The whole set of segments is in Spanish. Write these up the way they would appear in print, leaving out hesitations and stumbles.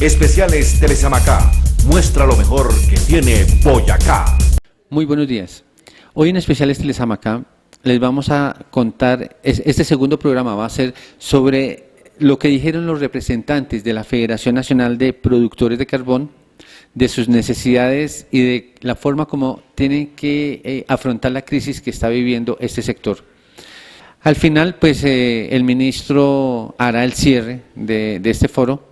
Especiales Telesamacá. Muestra lo mejor que tiene Boyacá. Muy buenos días. Hoy en Especiales Telesamacá les vamos a contar, este segundo programa va a ser sobre lo que dijeron los representantes de la Federación Nacional de Productores de Carbón, de sus necesidades y de la forma como tienen que afrontar la crisis que está viviendo este sector. Al final, pues el ministro hará el cierre de este foro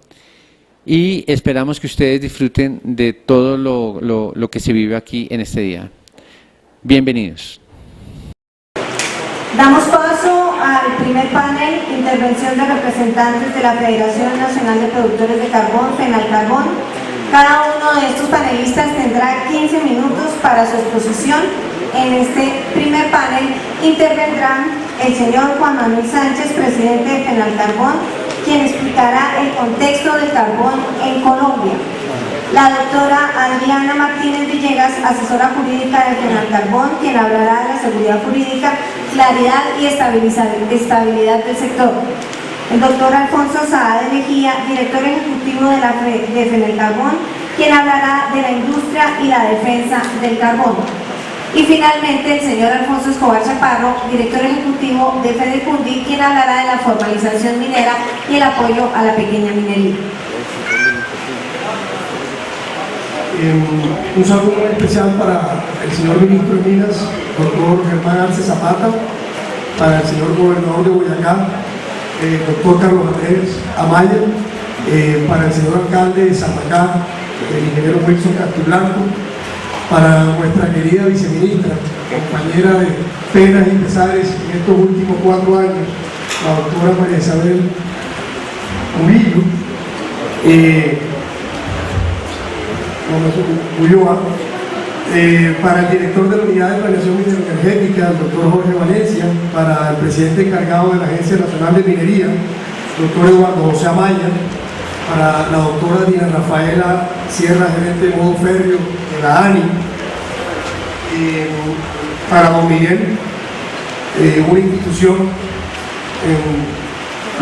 y esperamos que ustedes disfruten de todo lo que se vive aquí en este día. Bienvenidos. Damos paso al primer panel, intervención de representantes de la Federación Nacional de Productores de Carbón, FENALCARBON. Cada uno de estos panelistas tendrá 15 minutos para su exposición. En este primer panel intervendrán el señor Juan Manuel Sánchez, presidente de FENALCARBON, quien explicará el contexto del carbón en Colombia. La doctora Adriana Martínez Villegas, asesora jurídica de FENALCARBON, quien hablará de la seguridad jurídica, claridad y estabilidad del sector. El doctor Alfonso Saade Mejía, director ejecutivo de FENALCARBON, quien hablará de la industria y la defensa del carbón. Y finalmente el señor Alfonso Escobar Chaparro, director ejecutivo de FEDECUNDI, quien hablará de la formalización minera y el apoyo a la pequeña minería. Un saludo muy especial para el señor ministro de Minas, doctor Germán Arce Zapata, para el señor gobernador de Boyacá, doctor Carlos Andrés Amaya, para el señor alcalde de Zamacá, el ingeniero Wilson Castiblanco, para nuestra querida viceministra, compañera de penas y pesares en estos últimos 4 años, la doctora María Isabel Murillo, para el director de la Unidad de Planeación Energética, el doctor Jorge Valencia, para el presidente encargado de la Agencia Nacional de Minería, el doctor Eduardo José Amaya, para la doctora Dina Rafaela Sierra, gerente de modo férreo de la ANI, para don Miguel, una institución en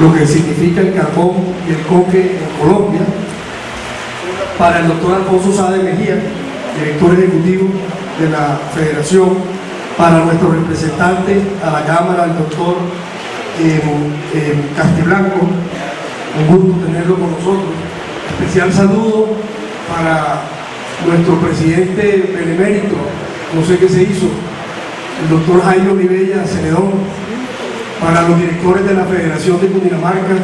lo que significa el carbón y el coque en Colombia, para el doctor Alfonso Saade Mejía, director ejecutivo de la Federación, para nuestro representante a la Cámara, el doctor Castiblanco, un gusto tenerlo con nosotros. Especial saludo para nuestro presidente benemérito, no sé qué se hizo, el doctor Jaime Olivella Cenedón, para los directores de la Federación de Cundinamarca,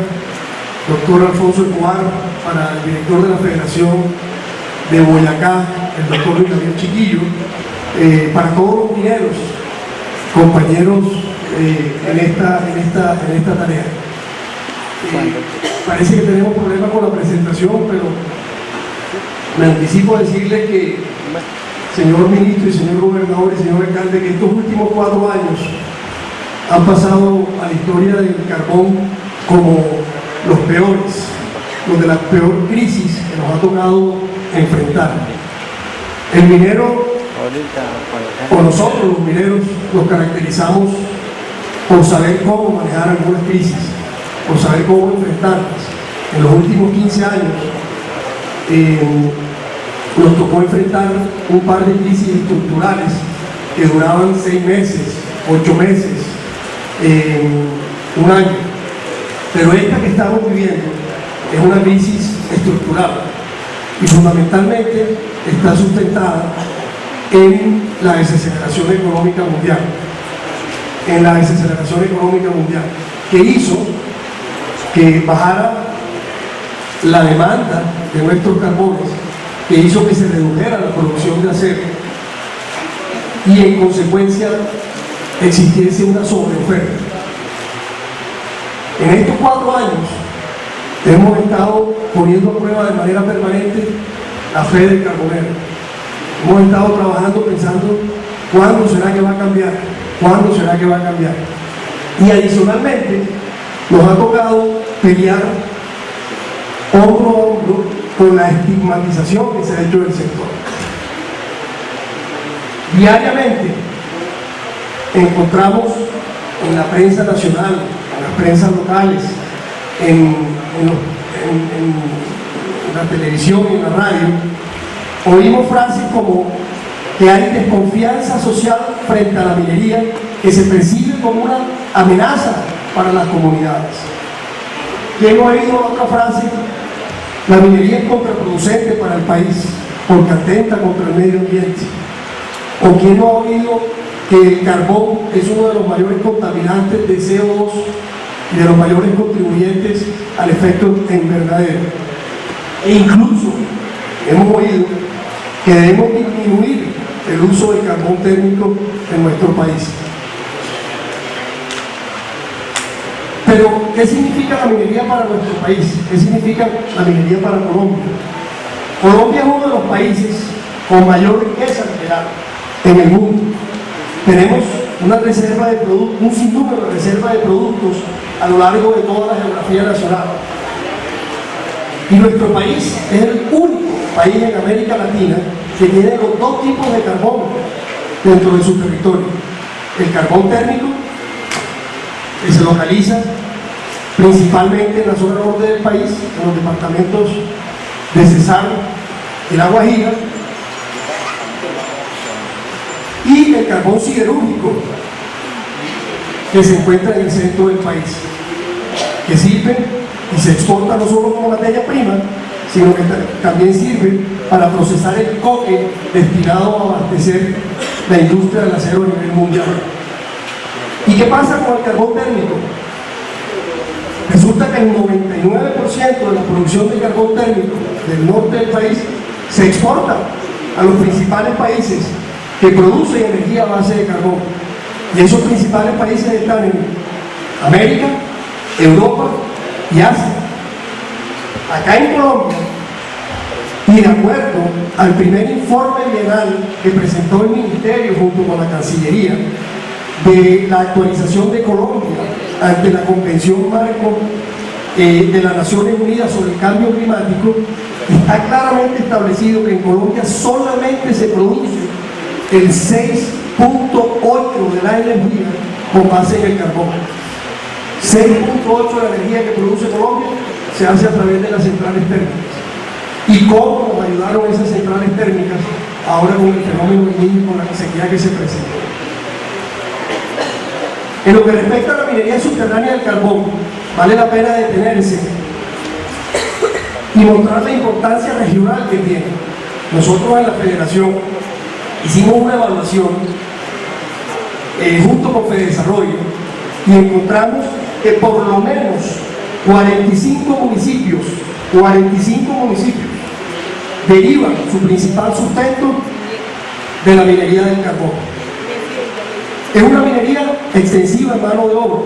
doctor Alfonso Escobar, para el director de la Federación de Boyacá, el doctor Luis Gabriel Chiquillo, para todos los mineros, compañeros en esta tarea. Parece que tenemos problemas con la presentación, pero me anticipo a decirle que, señor ministro y señor gobernador y señor alcalde, que estos últimos 4 años han pasado a la historia del carbón como los peores, de la peor crisis que nos ha tocado enfrentar. El minero, o nosotros los mineros, nos caracterizamos por saber cómo manejar algunas crisis, por saber cómo enfrentarlas. En los últimos 15 años nos tocó enfrentar un par de crisis estructurales que duraban 6 meses, 8 meses, 1 año. Pero esta que estamos viviendo es una crisis estructural y fundamentalmente está sustentada en la desaceleración económica mundial, que hizo que bajara la demanda de nuestros carbones, que hizo que se redujera la producción de acero y en consecuencia existiese una sobreoferta. En estos 4 años hemos estado poniendo a prueba de manera permanente la fe del carbonero. Hemos estado trabajando pensando cuándo será que va a cambiar, cuándo será que va a cambiar. Y adicionalmente nos ha tocado pelear hombro a hombro con la estigmatización que se ha hecho del sector. Diariamente encontramos en la prensa nacional, en las prensas locales, en la televisión y en la radio, oímos frases como que hay desconfianza social frente a la minería que se percibe como una amenaza para las comunidades. ¿Quién no ha oído otra frase? La minería es contraproducente para el país porque atenta contra el medio ambiente. ¿O quién no ha oído que el carbón es uno de los mayores contaminantes de CO2 y de los mayores contribuyentes al efecto invernadero? E incluso hemos oído que debemos disminuir el uso del carbón térmico en nuestro país. Pero, ¿qué significa la minería para nuestro país? ¿Qué significa la minería para Colombia? Colombia es uno de los países con mayor riqueza mineral en el mundo. Tenemos una reserva de productos, un sinnúmero de reservas de productos a lo largo de toda la geografía nacional. Y nuestro país es el único país en América Latina que tiene los dos tipos de carbón dentro de su territorio. El carbón térmico, que se localiza principalmente en la zona norte del país, en los departamentos de Cesar y La Guajira, y el carbón siderúrgico, que se encuentra en el centro del país, que sirve y se exporta no solo como materia prima, sino que también sirve para procesar el coque destinado a abastecer la industria del acero a nivel mundial. ¿Y qué pasa con el carbón térmico? Resulta que el 99% de la producción de carbón térmico del norte del país se exporta a los principales países que producen energía a base de carbón. Y esos principales países están en América, Europa y Asia. Acá en Colombia, y de acuerdo al primer informe bienal que presentó el Ministerio junto con la Cancillería de la actualización de Colombia ante la Convención Marco de las Naciones Unidas sobre el Cambio Climático, está claramente establecido que en Colombia solamente se produce el 6.8 de la energía con base en el carbón. 6.8 de la energía que produce Colombia se hace a través de las centrales térmicas. ¿Y cómo nos ayudaron esas centrales térmicas ahora con el fenómeno del Niño y con la sequía que se presenta? En lo que respecta a la minería subterránea del carbón, vale la pena detenerse y mostrar la importancia regional que tiene. Nosotros en la Federación hicimos una evaluación junto con Fedesarrollo y encontramos que por lo menos 45 municipios derivan su principal sustento de la minería del carbón. Es una minería extensiva en mano de obra,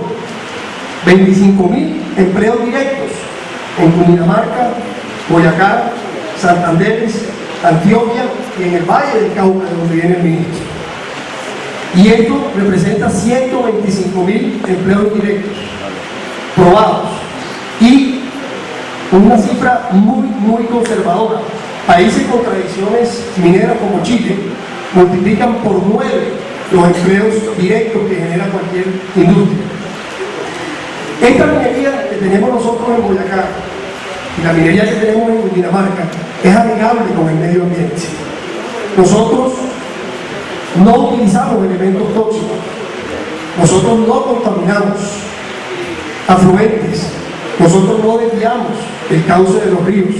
25.000 empleos directos en Cundinamarca, Boyacá, Santander, Antioquia y en el Valle del Cauca, de donde viene el ministro. Y esto representa 125.000 empleos directos probados y una cifra muy conservadora. Países con tradiciones mineras como Chile multiplican por 9 los empleos directos que genera cualquier industria. Esta minería que tenemos nosotros en Boyacá y la minería que tenemos en Cundinamarca es amigable con el medio ambiente. Nosotros no utilizamos elementos tóxicos, nosotros no contaminamos afluentes, nosotros no desviamos el cauce de los ríos.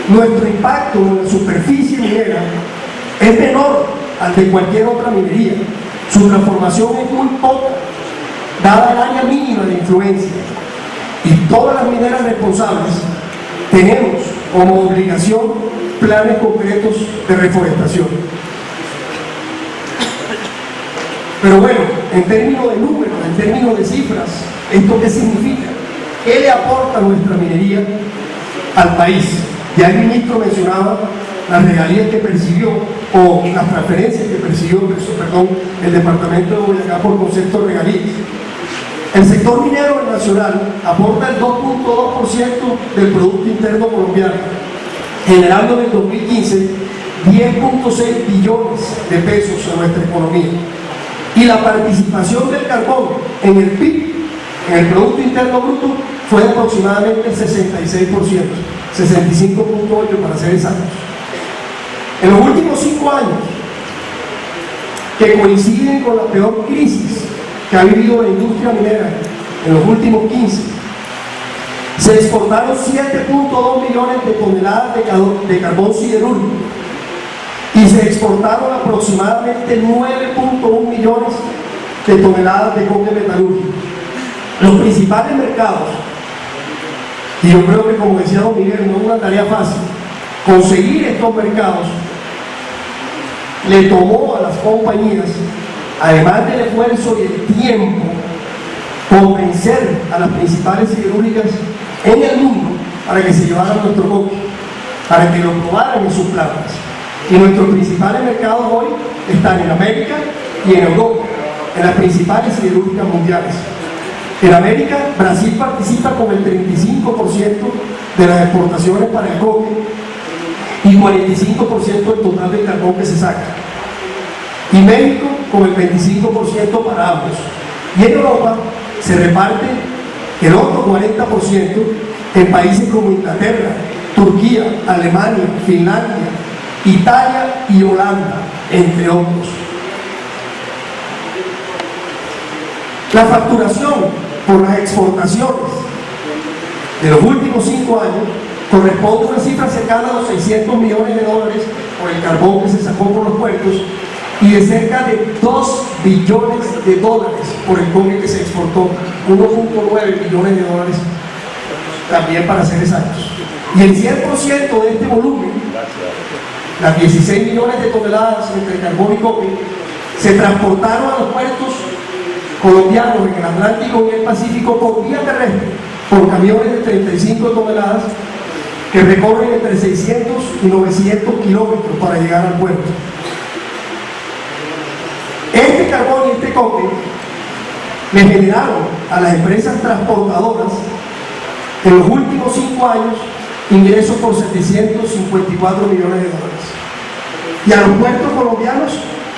Nuestro impacto en la superficie minera es menor al de cualquier otra minería. Su transformación es muy poca, dada el área mínima de influencia. Y todas las mineras responsables tenemos como obligación planes concretos de reforestación. Pero bueno, en términos de números, en términos de cifras, ¿esto qué significa? ¿Qué le aporta nuestra minería al país? Ya el ministro mencionaba las regalías que percibió o las transferencias que percibió, el departamento de Boyacá por concepto de regalías. El sector minero nacional aporta el 2.2% del Producto Interno Colombiano, generando en el 2015 10.6 billones de pesos en nuestra economía. Y la participación del carbón en el PIB, en el Producto Interno Bruto, fue de aproximadamente el 66%. 65.8 para ser exactos. En los últimos 5 años, que coinciden con la peor crisis que ha vivido la industria minera en los últimos 15, se exportaron 7.2 millones de toneladas de carbón siderúrgico y se exportaron aproximadamente 9.1 millones de toneladas de coque metalúrgico. Los principales mercados, y yo creo que, como decía don Miguel, no es una tarea fácil conseguir estos mercados, le tomó a las compañías, además del esfuerzo y el tiempo, convencer a las principales siderúrgicas en el mundo para que se llevaran nuestro coque, para que lo probaran en sus plantas. Y nuestros principales mercados hoy están en América y en Europa, en las principales siderúrgicas mundiales. En América, Brasil participa con el 35% de las exportaciones para el coque y 45% del total del carbón que se saca. Y México con el 25% para ambos. Y en Europa se reparte el otro 40% en países como Inglaterra, Turquía, Alemania, Finlandia, Italia y Holanda, entre otros. La facturación por las exportaciones de los últimos 5 años corresponde a una cifra cercana a los 600 millones de dólares por el carbón que se sacó por los puertos y de cerca de 2 billones de dólares por el cobre que se exportó, 1.9 billones de dólares también para ser exactos. Y el 100% de este volumen, las 16 millones de toneladas entre carbón y cobre, se transportaron a los puertos colombianos en el Atlántico y el Pacífico por vía terrestre, por camiones de 35 toneladas que recorren entre 600 y 900 kilómetros para llegar al puerto. Este carbón y este coque le generaron a las empresas transportadoras en los últimos 5 años ingresos por 754 millones de dólares. Y a los puertos colombianos,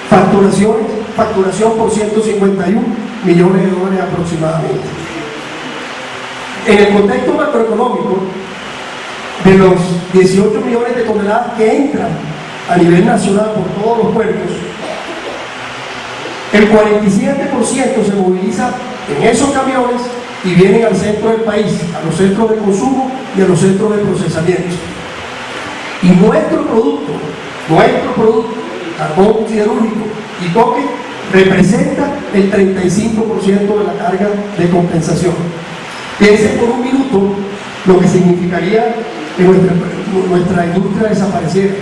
facturación por 151 millones de dólares aproximadamente. En el contexto macroeconómico, de los 18 millones de toneladas que entran a nivel nacional por todos los puertos, el 47% se moviliza en esos camiones y vienen al centro del país, a los centros de consumo y a los centros de procesamiento. Y nuestro producto, carbón siderúrgico y coque, representa el 35% de la carga de compensación. Piensen por un minuto lo que significaría que nuestra industria desapareciera.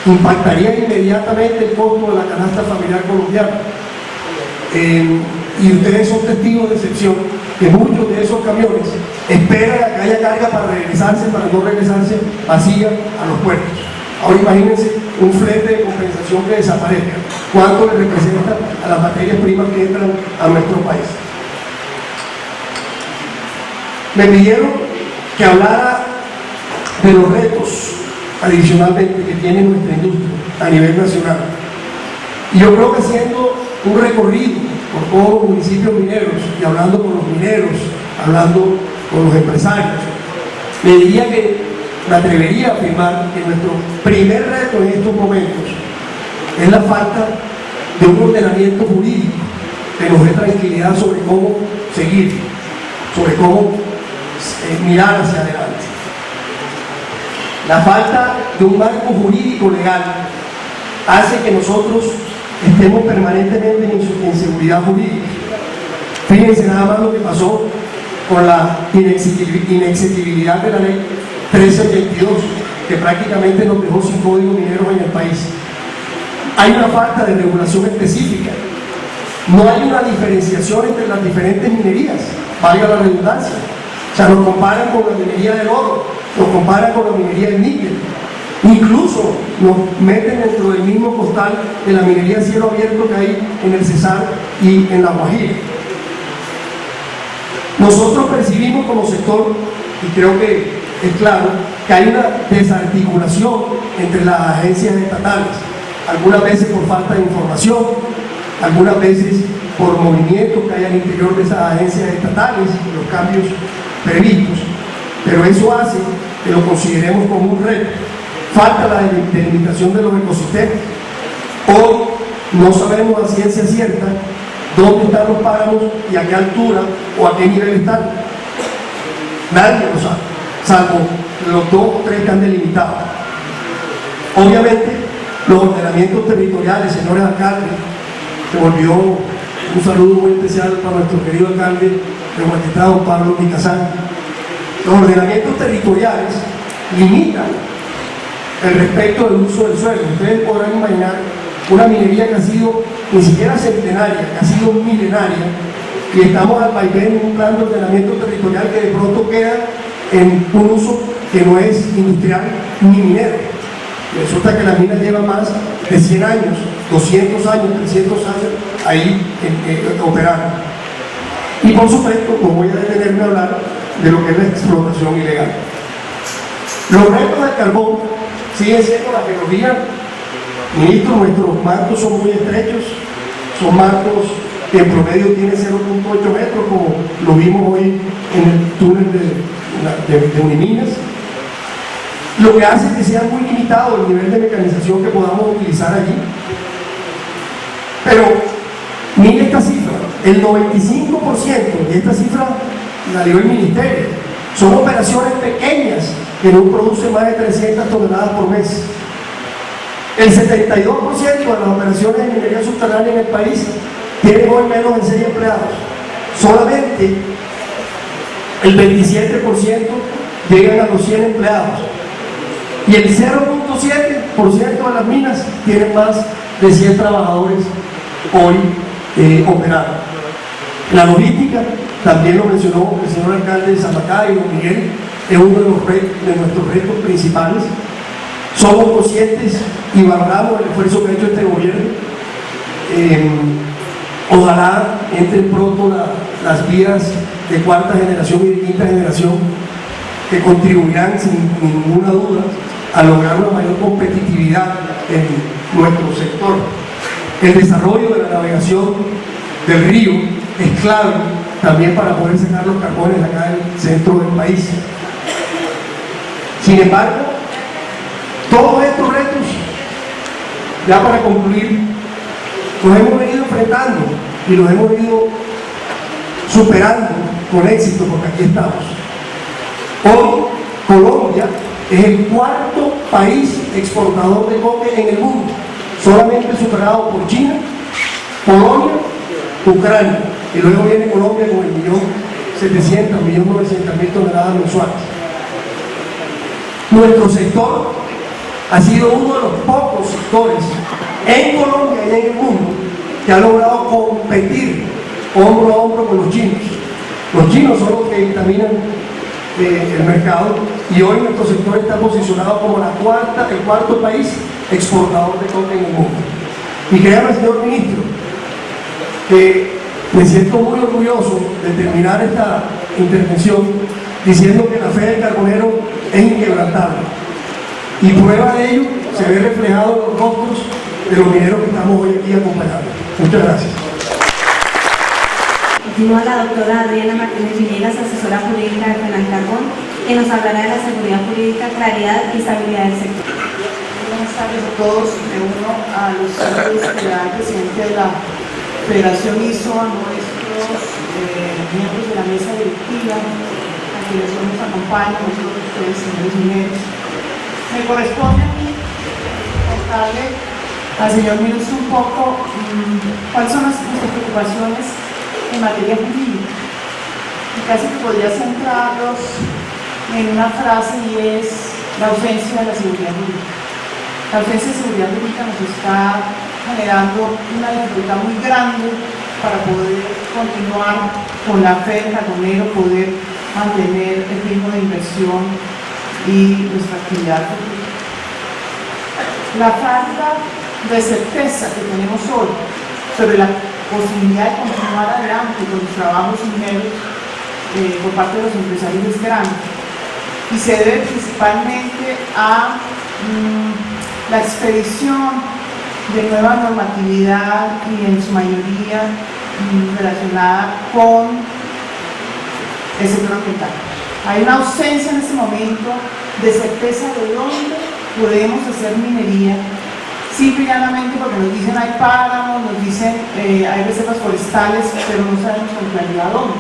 Impactaría inmediatamente el costo de la canasta familiar colombiana. Y ustedes son testigos de excepción que muchos de esos camiones esperan a que haya carga para no regresarse vacía a los puertos. Ahora imagínense un flete de compensación que desaparezca. ¿Cuánto le representa a las materias primas que entran a nuestro país? Me pidieron que hablara de los retos adicionalmente que tiene nuestra industria a nivel nacional. Y yo creo que haciendo un recorrido por todos los municipios mineros y hablando con los mineros, hablando con los empresarios, me diría que me atrevería a afirmar que nuestro primer reto en estos momentos es la falta de un ordenamiento jurídico que nos dé tranquilidad sobre cómo seguir, sobre cómo mirar hacia adelante. La falta de un marco jurídico legal hace que nosotros estemos permanentemente en inseguridad jurídica. Fíjense nada más lo que pasó con la inexequibilidad de la ley 1382, que prácticamente nos dejó sin código minero en el país. Hay una falta de regulación específica. No hay una diferenciación entre las diferentes minerías, valga la redundancia. O sea, nos comparan con la minería del oro, nos comparan con la minería del níquel. Incluso nos meten dentro del mismo costal de la minería a cielo abierto que hay en el Cesar y en la Guajira. Nosotros percibimos como sector, y creo que es claro, que hay una desarticulación entre las agencias estatales, algunas veces por falta de información, algunas veces por movimientos que hay al interior de esas agencias estatales, los cambios previstos, pero eso hace que lo consideremos como un reto. Falta la delimitación de los ecosistemas. Hoy no sabemos a ciencia cierta dónde están los páramos y a qué altura o a qué nivel están. Nadie lo sabe, salvo los 2 o 3 que han delimitado. Obviamente, los ordenamientos territoriales, señores alcaldes, se volvió un saludo muy especial para nuestro querido alcalde de Guatetá, don Pablo Micasán. Los ordenamientos territoriales limitan el respecto del uso del suelo. Ustedes podrán imaginar una minería que ha sido ni siquiera centenaria, que ha sido milenaria, y estamos al vaivén en un plan de ordenamiento territorial que de pronto queda en un uso que no es industrial ni minero. Resulta que la mina lleva más de 100 años, 200 años, 300 años ahí operando. Y por supuesto, no voy a detenerme a hablar de lo que es la explotación ilegal. Los retos del carbón siguen siendo la geología. Ministro, nuestros marcos son muy estrechos, son marcos que en promedio tienen 0.8 metros, como lo vimos hoy en el túnel de Uniminas, lo que hace que sea muy limitado el nivel de mecanización que podamos utilizar allí. Pero mire esta cifra, el 95%, y esta cifra la dio el ministerio, son operaciones pequeñas que no producen más de 300 toneladas por mes. El 72% de las operaciones de minería subterránea en el país tienen hoy menos de 6 empleados. Solamente el 27% llegan a los 100 empleados. Y el 0.7% de las minas tienen más de 100 trabajadores hoy operando. La logística, también lo mencionó el señor alcalde de Samacá y don Miguel, es uno de nuestros retos principales. Somos conscientes y valoramos el esfuerzo que ha hecho este gobierno. Ojalá entren pronto las vías de 4ª generación y de 5ª generación que contribuirán sin ninguna duda a lograr una mayor competitividad en nuestro sector. El desarrollo de la navegación del río es clave también para poder sacar los carbones acá del centro del país. Sin embargo, todos estos retos, ya para concluir, los hemos venido enfrentando y los hemos venido superando con éxito, porque aquí estamos. Hoy, Colombia es el 4º país exportador de coque en el mundo, solamente superado por China, Polonia, Ucrania, y luego viene Colombia con 1.700.000, 1.900.000 toneladas mensuales. Nuestro sector ha sido uno de los pocos sectores en Colombia y en el mundo que ha logrado competir hombro a hombro con los chinos. Los chinos son los que dictaminan el mercado, y hoy nuestro sector está posicionado como el 4º país exportador de coque en el mundo. Y créame, señor ministro, que me siento muy orgulloso de terminar esta intervención diciendo que la fe del carbonero es inquebrantable, y prueba de ello se ve reflejado en los rostros de los mineros que estamos hoy aquí acompañando. Muchas gracias. Continúa la doctora Adriana Martínez Villegas, asesora jurídica de FENALCARBON, que nos hablará de la seguridad jurídica, claridad y estabilidad del sector. Buenas tardes a todos. Me uno a los saludos que da el presidente de la Federación ISO, a nuestros miembros de la mesa directiva, a quienes hoy nos acompañan, a todos ustedes, señores mineros. Me corresponde a mí contarle al señor ministro un poco cuáles son nuestras preocupaciones en materia jurídica, y casi que podría centrarlos en una frase, y es la ausencia de la seguridad jurídica. La ausencia de seguridad jurídica nos está generando una dificultad muy grande para poder continuar con la fe del carbonero, poder mantener el ritmo de inversión y nuestra actividad jurídica. La falta de certeza que tenemos hoy sobre la posibilidad de continuar adelante con los trabajos mineros por parte de los empresarios es grande, y se debe principalmente a la expedición de nueva normatividad, y en su mayoría relacionada con el sector ambiental. Hay una ausencia en este momento de certeza de dónde podemos hacer minería, simple y llanamente porque nos dicen hay páramos, nos dicen hay reservas forestales, pero no sabemos con claridad dónde.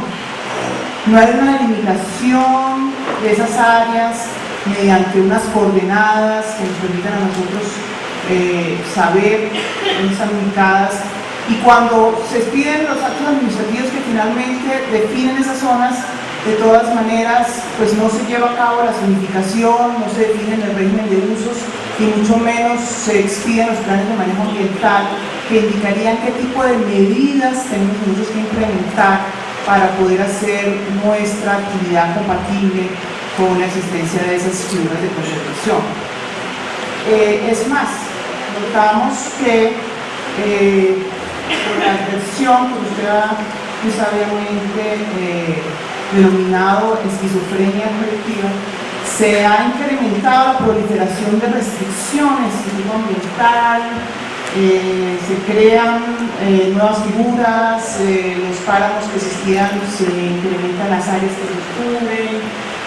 No hay una delimitación de esas áreas mediante unas coordenadas que nos permitan a nosotros saber dónde están ubicadas. Y cuando se piden los actos administrativos que finalmente definen esas zonas, de todas maneras, pues no se lleva a cabo la zonificación, no se define el régimen de usos y mucho menos se expiden los planes de manejo ambiental que indicarían qué tipo de medidas tenemos nosotros que implementar para poder hacer nuestra actividad compatible con la existencia de esas figuras de conservación. Es más, notamos que con la adversión que usted ha muy sabiamente denominado esquizofrenia colectiva, se ha incrementado la proliferación de restricciones de tipo ambiental, se crean nuevas figuras, los páramos que existían se incrementan las áreas que se cubren,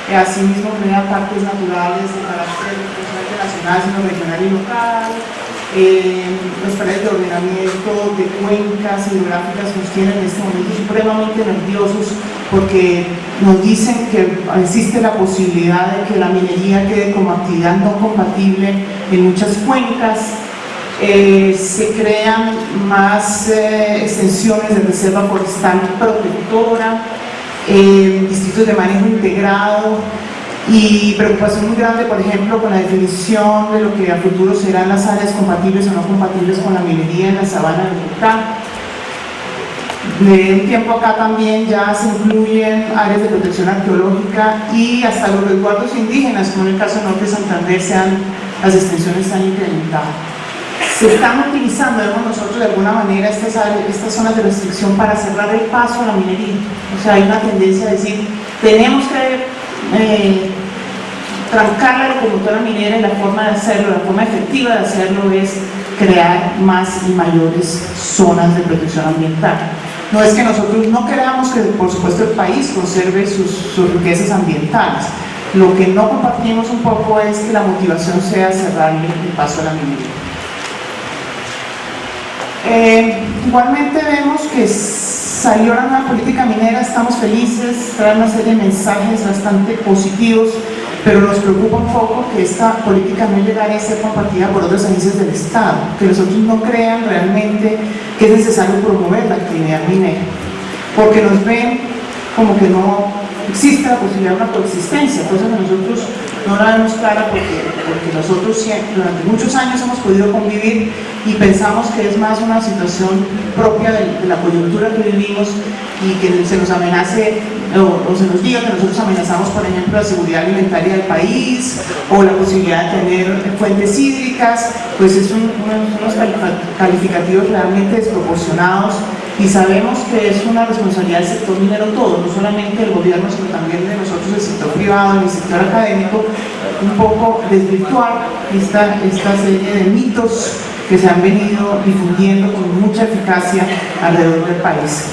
asimismo crean parques naturales de carácter no solamente nacional sino regional y local. Los planes de ordenamiento de cuencas hidrográficas nos tienen en este momento supremamente nerviosos porque nos dicen que existe la posibilidad de que la minería quede como actividad no compatible en muchas cuencas. Se crean más extensiones de reserva forestal protectora, distritos de manejo integrado y preocupación muy grande, por ejemplo, con la definición de lo que a futuro serán las áreas compatibles o no compatibles con la minería en la sabana del volcán. De un tiempo acá también ya se incluyen áreas de protección arqueológica y hasta los resguardos indígenas, como en el caso Norte de Santander, las extensiones se han incrementado. Se están utilizando, vemos nosotros de alguna manera, estas zonas de restricción para cerrar el paso a la minería. O sea, hay una tendencia a decir, tenemos que trancar la locomotora minera y la forma de hacerlo, la forma efectiva de hacerlo es crear más y mayores zonas de protección ambiental. No es que nosotros no queramos que, por supuesto, el país conserve sus riquezas ambientales. Lo que no compartimos un poco es que la motivación sea cerrarle el paso a la minería. Igualmente vemos que salió la nueva política minera, estamos felices, trae una serie de mensajes bastante positivos, pero nos preocupa un poco que esta política no llegara a ser compartida por otras agencias del Estado, que nosotros no crean realmente que es necesario promover la actividad minera, porque nos ven como que no existe la posibilidad de una coexistencia, cosa que nosotros no la vemos clara porque nosotros durante muchos años hemos podido convivir y pensamos que es más una situación propia de la coyuntura que vivimos y que se nos amenace o se nos diga que nosotros amenazamos, por ejemplo, la seguridad alimentaria del país o la posibilidad de tener fuentes hídricas, pues es unos calificativos realmente desproporcionados. Y sabemos que es una responsabilidad del sector minero todo, no solamente del gobierno, sino también de nosotros, el sector privado, el sector académico, un poco desvirtuar esta serie de mitos que se han venido difundiendo con mucha eficacia alrededor del país.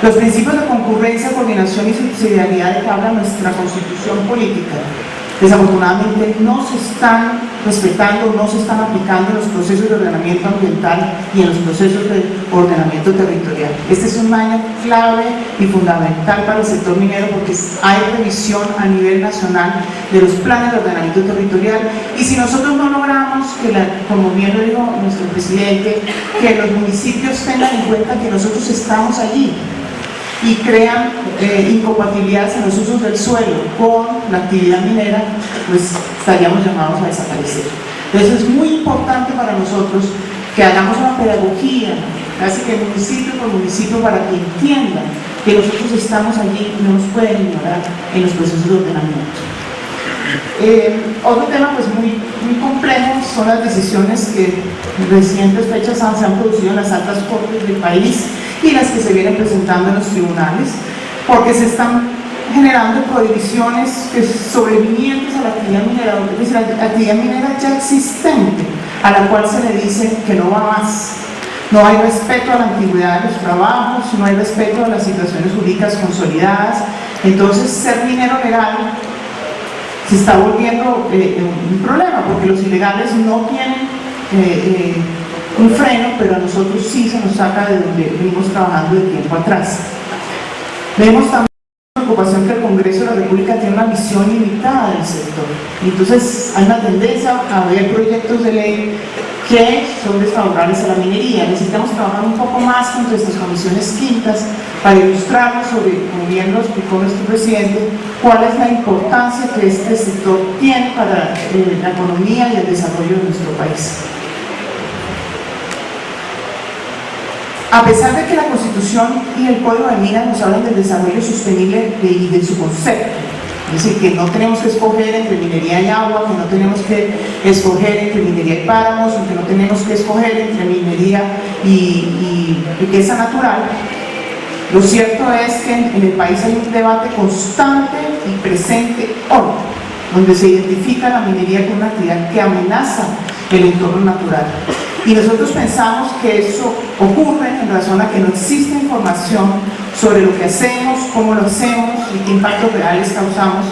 Los principios de concurrencia, coordinación y subsidiariedad de que habla nuestra constitución política, desafortunadamente no se están respetando, no se están aplicando en los procesos de ordenamiento ambiental y en los procesos de ordenamiento territorial. Este es un año clave y fundamental para el sector minero porque hay revisión a nivel nacional de los planes de ordenamiento territorial y si nosotros no logramos que, como bien lo dijo nuestro presidente, que los municipios tengan en cuenta que nosotros estamos allí y crean incompatibilidades en los usos del suelo con la actividad minera, pues estaríamos llamados a desaparecer. Entonces es muy importante para nosotros que hagamos una pedagogía, casi que municipio por municipio, para que entiendan que nosotros estamos allí y no nos pueden ignorar en los procesos de ordenamiento. Otro tema pues muy complejo son las decisiones que en recientes fechas se han producido en las altas cortes del país y las que se vienen presentando en los tribunales, porque se están generando prohibiciones sobrevinientes a la actividad minera, es decir, la actividad minera ya existente, a la cual se le dice que no va más. No hay respeto a la antigüedad de los trabajos, no hay respeto a las situaciones jurídicas consolidadas Entonces, ser minero legal se está volviendo un problema, porque los ilegales no tienen un freno, pero a nosotros sí se nos saca de donde venimos trabajando de tiempo atrás. Vemos también la preocupación que el Congreso de la República tiene una visión limitada del sector. Y entonces hay una tendencia a ver proyectos de ley que son desfavorables a la minería. Necesitamos trabajar un poco más con nuestras comisiones quintas para ilustrarnos sobre, como bien lo explicó nuestro presidente, cuál es la importancia que este sector tiene para la economía y el desarrollo de nuestro país. A pesar de que la Constitución y el Código de Minas nos hablan del desarrollo sostenible y de su concepto, es decir, que no tenemos que escoger entre minería y agua, que no tenemos que escoger entre minería y páramos, que no tenemos que escoger entre minería y riqueza natural, lo cierto es que en el país hay un debate constante y presente hoy, donde se identifica la minería como una actividad que amenaza el entorno natural. Y nosotros pensamos que eso ocurre en razón a que no existe información sobre lo que hacemos, cómo lo hacemos y qué impactos reales causamos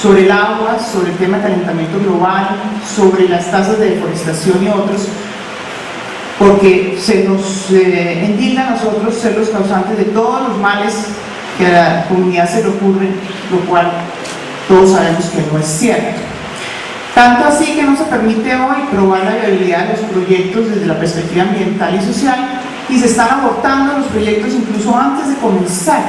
sobre el agua, sobre el tema de calentamiento global, sobre las tasas de deforestación y otros, porque se nos endilga a nosotros ser los causantes de todos los males que a la comunidad se le ocurren, lo cual todos sabemos que no es cierto. Tanto así que no se permite hoy probar la viabilidad de los proyectos desde la perspectiva ambiental y social, y se están abortando los proyectos incluso antes de comenzar.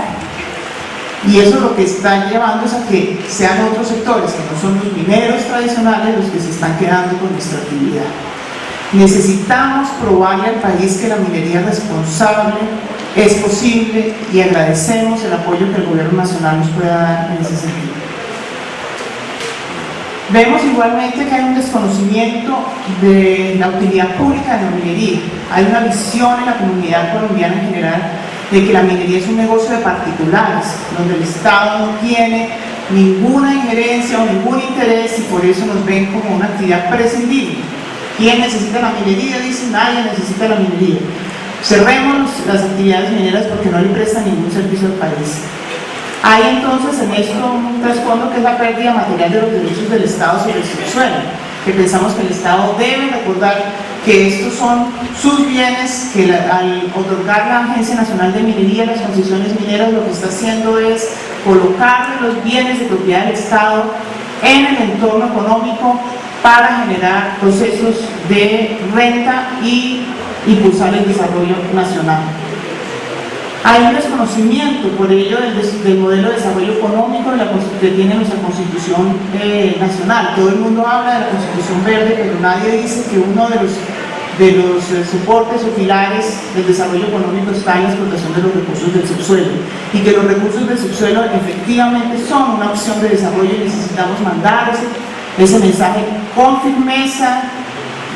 Y eso lo que está llevando es a que sean otros sectores, que no son los mineros tradicionales, los que se están quedando con nuestra actividad. Necesitamos probarle al país que la minería es responsable, es posible, y agradecemos el apoyo que el Gobierno Nacional nos pueda dar en ese sentido. Vemos igualmente que hay un desconocimiento de la utilidad pública de la minería. Hay una visión en la comunidad colombiana en general de que la minería es un negocio de particulares, donde el Estado no tiene ninguna injerencia o ningún interés y por eso nos ven como una actividad prescindible. ¿Quién necesita la minería? Dicen, nadie necesita la minería. Cerremos las actividades mineras porque no le prestan ningún servicio al país. Hay entonces en esto un trasfondo que es la pérdida material de los derechos del Estado sobre el subsuelo, que pensamos que el Estado debe recordar que estos son sus bienes, que al otorgar la Agencia Nacional de Minería las concesiones mineras lo que está haciendo es colocar los bienes de propiedad del Estado en el entorno económico para generar procesos de renta y impulsar el desarrollo nacional. Hay un desconocimiento, por ello, del modelo de desarrollo económico que tiene nuestra Constitución nacional. Todo el mundo habla de la Constitución Verde, pero nadie dice que uno de los soportes o pilares del desarrollo económico está en la explotación de los recursos del subsuelo, y que los recursos del subsuelo efectivamente son una opción de desarrollo y necesitamos mandar ese mensaje con firmeza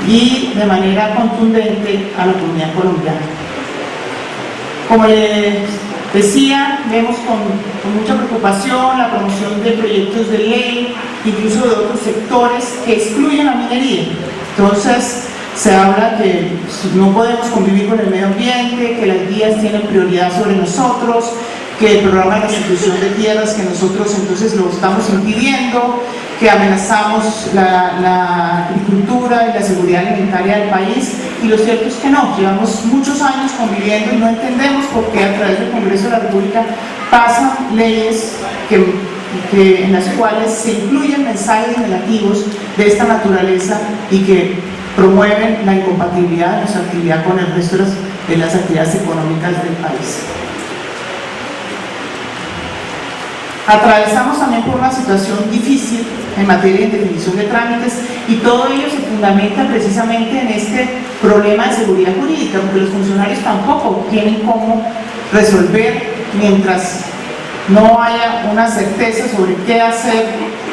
y de manera contundente a la comunidad colombiana. Como les decía, vemos con mucha preocupación la promoción de proyectos de ley, incluso de otros sectores que excluyen la minería. Entonces, se habla que no podemos convivir con el medio ambiente, que las vías tienen prioridad sobre nosotros, que el programa de restitución de tierras que nosotros entonces lo estamos impidiendo, que amenazamos la agricultura y la seguridad alimentaria del país, y lo cierto es que no, llevamos muchos años conviviendo y no entendemos por qué a través del Congreso de la República pasan leyes en las cuales se incluyen mensajes negativos de esta naturaleza y que promueven la incompatibilidad de nuestra actividad con el resto de las actividades económicas del país. Atravesamos también por una situación difícil en materia de definición de trámites, y todo ello se fundamenta precisamente en este problema de seguridad jurídica, porque los funcionarios tampoco tienen cómo resolver mientras no haya una certeza sobre qué hacer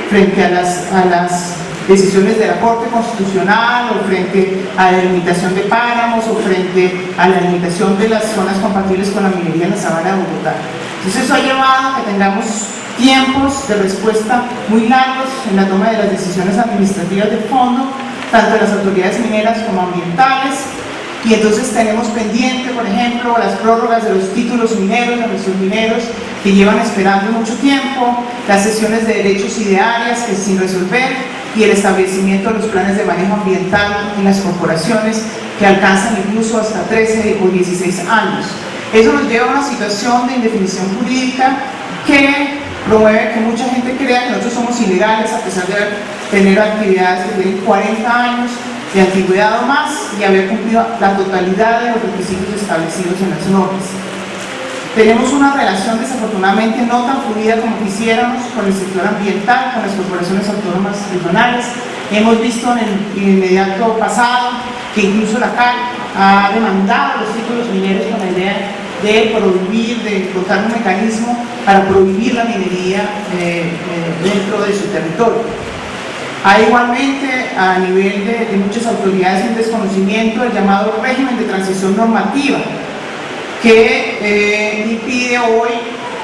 frente a las decisiones de la Corte Constitucional, o frente a la limitación de páramos, o frente a la limitación de las zonas compatibles con la minería en la Sabana de Bogotá. Entonces eso ha llevado a que tengamos tiempos de respuesta muy largos en la toma de las decisiones administrativas de fondo, tanto de las autoridades mineras como ambientales, y entonces tenemos pendiente, por ejemplo, las prórrogas de los títulos mineros de nuestros mineros que llevan esperando mucho tiempo, las sesiones de derechos y de áreas que sin resolver, y el establecimiento de los planes de manejo ambiental en las corporaciones que alcanzan incluso hasta 13 o 16 años. Eso nos lleva a una situación de indefinición jurídica que promueve que mucha gente crea que nosotros somos ilegales a pesar de tener actividades que tienen 40 años de antigüedad o más y haber cumplido la totalidad de los requisitos establecidos en las normas. Tenemos una relación desafortunadamente no tan fluida como quisiéramos con el sector ambiental, con las corporaciones autónomas regionales. Hemos visto en el inmediato pasado que incluso la CAC ha demandado los títulos mineros con la idea de prohibir, de dotar un mecanismo para prohibir la minería dentro de su territorio. Hay igualmente a nivel de muchas autoridades un desconocimiento del llamado régimen de transición normativa, que impide hoy,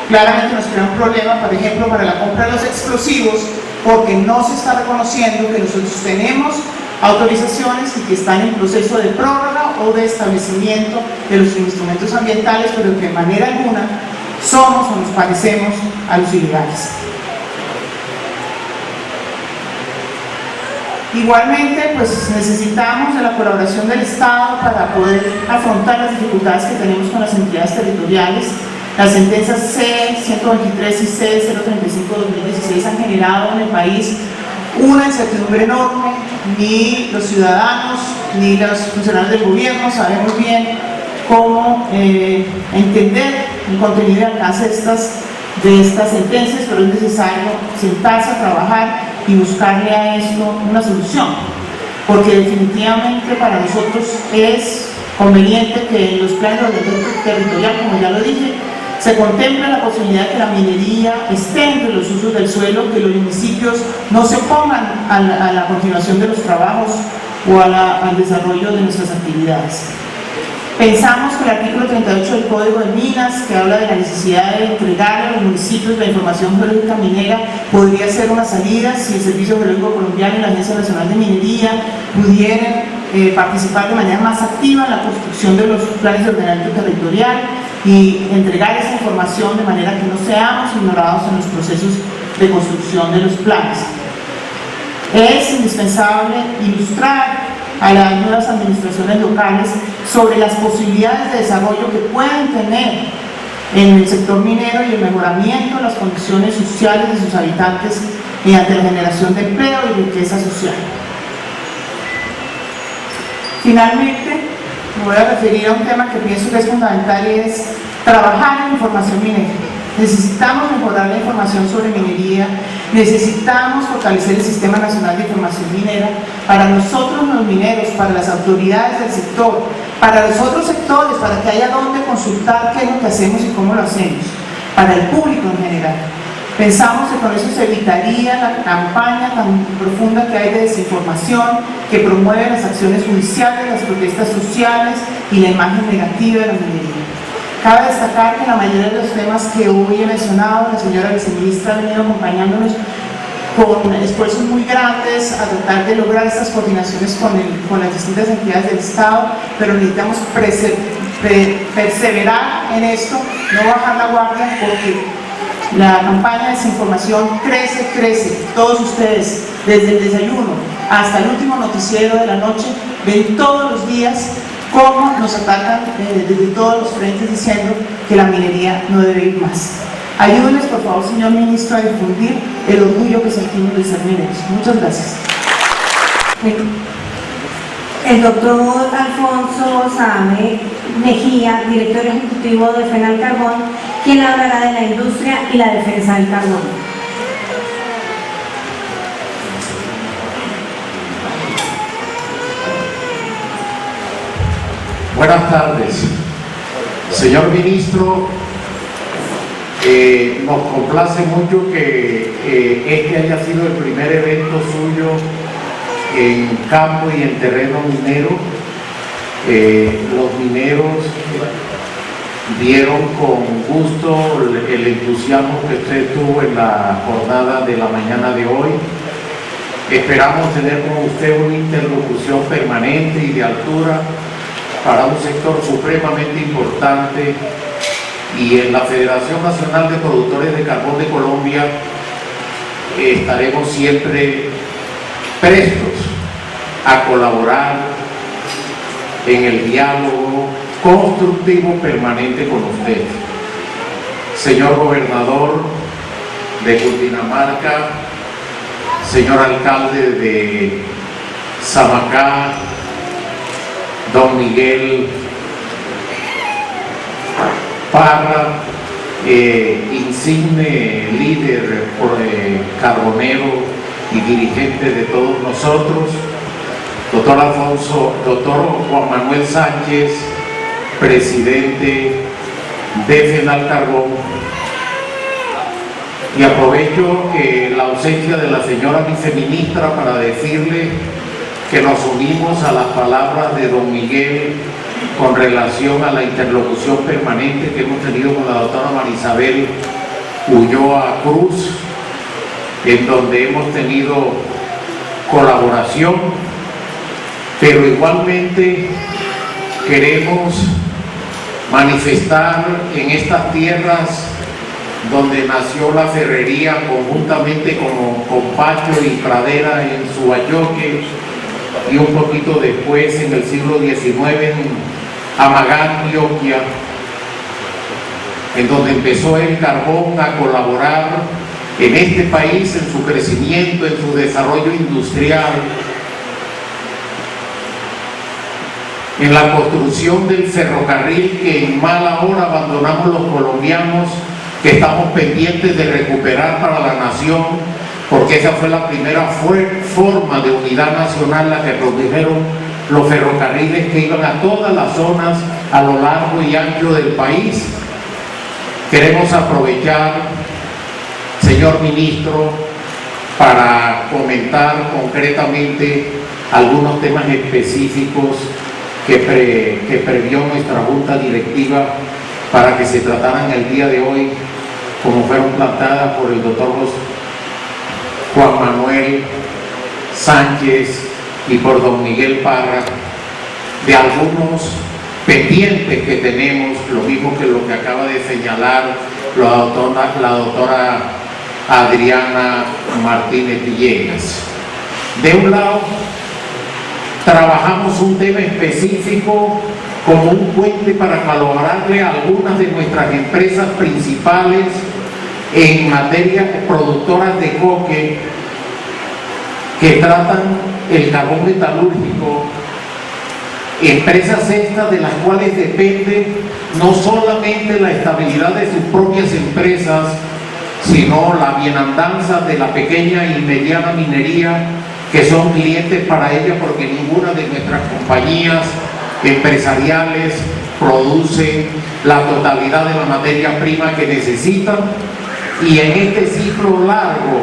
claramente nos crea un problema, por ejemplo, para la compra de los explosivos, porque no se está reconociendo que nosotros tenemos autorizaciones y que están en proceso de prórroga o de establecimiento de los instrumentos ambientales, pero que de manera alguna somos o nos parecemos a los ilegales. Igualmente, pues necesitamos de la colaboración del Estado para poder afrontar las dificultades que tenemos con las entidades territoriales. Las sentencias C-123 y C-035-2016 han generado en el país una incertidumbre enorme. Ni los ciudadanos ni los funcionarios del gobierno sabemos bien cómo entender el contenido y alcance de estas sentencias, pero es necesario sentarse a trabajar y buscarle a esto una solución, porque definitivamente para nosotros es conveniente que en los planes de ordenamiento territorial, como ya lo dije, se contemple la posibilidad de que la minería esté entre los usos del suelo, que los municipios no se opongan a la continuación de los trabajos o al desarrollo de nuestras actividades. Pensamos que el artículo 38 del Código de Minas, que habla de la necesidad de entregar a los municipios la información geológica minera, podría ser una salida si el Servicio Geológico Colombiano y la Agencia Nacional de Minería pudieran participar de manera más activa en la construcción de los planes de ordenamiento territorial y entregar esa información de manera que no seamos ignorados en los procesos de construcción de los planes. Es indispensable ilustrar a las nuevas administraciones locales sobre las posibilidades de desarrollo que pueden tener en el sector minero y el mejoramiento de las condiciones sociales de sus habitantes mediante la generación de empleo y riqueza social. Finalmente, me voy a referir a un tema que pienso que es fundamental y es trabajar en información minera. Necesitamos mejorar la información sobre minería, necesitamos fortalecer el Sistema Nacional de Información Minera para nosotros los mineros, para las autoridades del sector, para los otros sectores, para que haya donde consultar qué es lo que hacemos y cómo lo hacemos, para el público en general. Pensamos que con eso se evitaría la campaña tan profunda que hay de desinformación que promueve las acciones judiciales, las protestas sociales y la imagen negativa de la minería. Cabe destacar que la mayoría de los temas que hoy he mencionado, la señora viceministra ha venido acompañándonos con esfuerzos muy grandes a tratar de lograr estas coordinaciones con las distintas entidades del Estado, pero necesitamos perseverar en esto, no bajar la guardia, porque la campaña de desinformación crece. Todos ustedes, desde el desayuno hasta el último noticiero de la noche, ven todos los días cómo nos atacan desde todos los frentes diciendo que la minería no debe ir más. Ayúdenos, por favor, señor ministro, a difundir el orgullo que sentimos de ser mineros. Muchas gracias. El doctor Alfonso Same Mejía, director ejecutivo de FENAL Carbón, quien hablará de la industria y la defensa del carbón. Buenas tardes, señor ministro. Nos complace mucho que este haya sido el primer evento suyo en campo y en terreno minero. Los mineros vieron con gusto el entusiasmo que usted tuvo en la jornada de la mañana de hoy. Esperamos tener con usted una interlocución permanente y de altura para un sector supremamente importante, y en la Federación Nacional de Productores de Carbón de Colombia estaremos siempre prestos a colaborar en el diálogo constructivo permanente con usted. Señor gobernador de Cundinamarca, señor alcalde de Samacá, don Miguel Parra, insigne líder carbonero y dirigente de todos nosotros, doctor Juan Manuel Sánchez, presidente de FENALCARBON, y aprovecho la ausencia de la señora viceministra para decirle que nos unimos a las palabras de don Miguel con relación a la interlocución permanente que hemos tenido con la doctora Marisabel Ulloa Cruz, en donde hemos tenido colaboración, pero igualmente queremos manifestar en estas tierras donde nació la ferrería conjuntamente con Pacho y Pradera en Subayoque, y un poquito después en el siglo XIX en Amagá, Antioquia, en donde empezó el carbón a colaborar en este país, en su crecimiento, en su desarrollo industrial, en la construcción del ferrocarril que en mala hora abandonamos los colombianos, que estamos pendientes de recuperar para la nación, porque esa fue la primera forma de unidad nacional, la que produjeron los ferrocarriles que iban a todas las zonas a lo largo y ancho del país. Queremos aprovechar, señor ministro, para comentar concretamente algunos temas específicos que previó nuestra junta directiva para que se trataran el día de hoy, como fueron planteadas por el doctor Juan Manuel Sánchez y por don Miguel Parra, de algunos pendientes que tenemos, lo mismo que lo que acaba de señalar la doctora Adriana Martínez Villegas. De un lado, trabajamos un tema específico como un puente para colaborarle a algunas de nuestras empresas principales en materia productoras de coque, que tratan el carbón metalúrgico, empresas estas de las cuales depende no solamente la estabilidad de sus propias empresas, sino la bienandanza de la pequeña y mediana minería, que son clientes para ella, porque ninguna de nuestras compañías empresariales produce la totalidad de la materia prima que necesitan, y en este ciclo largo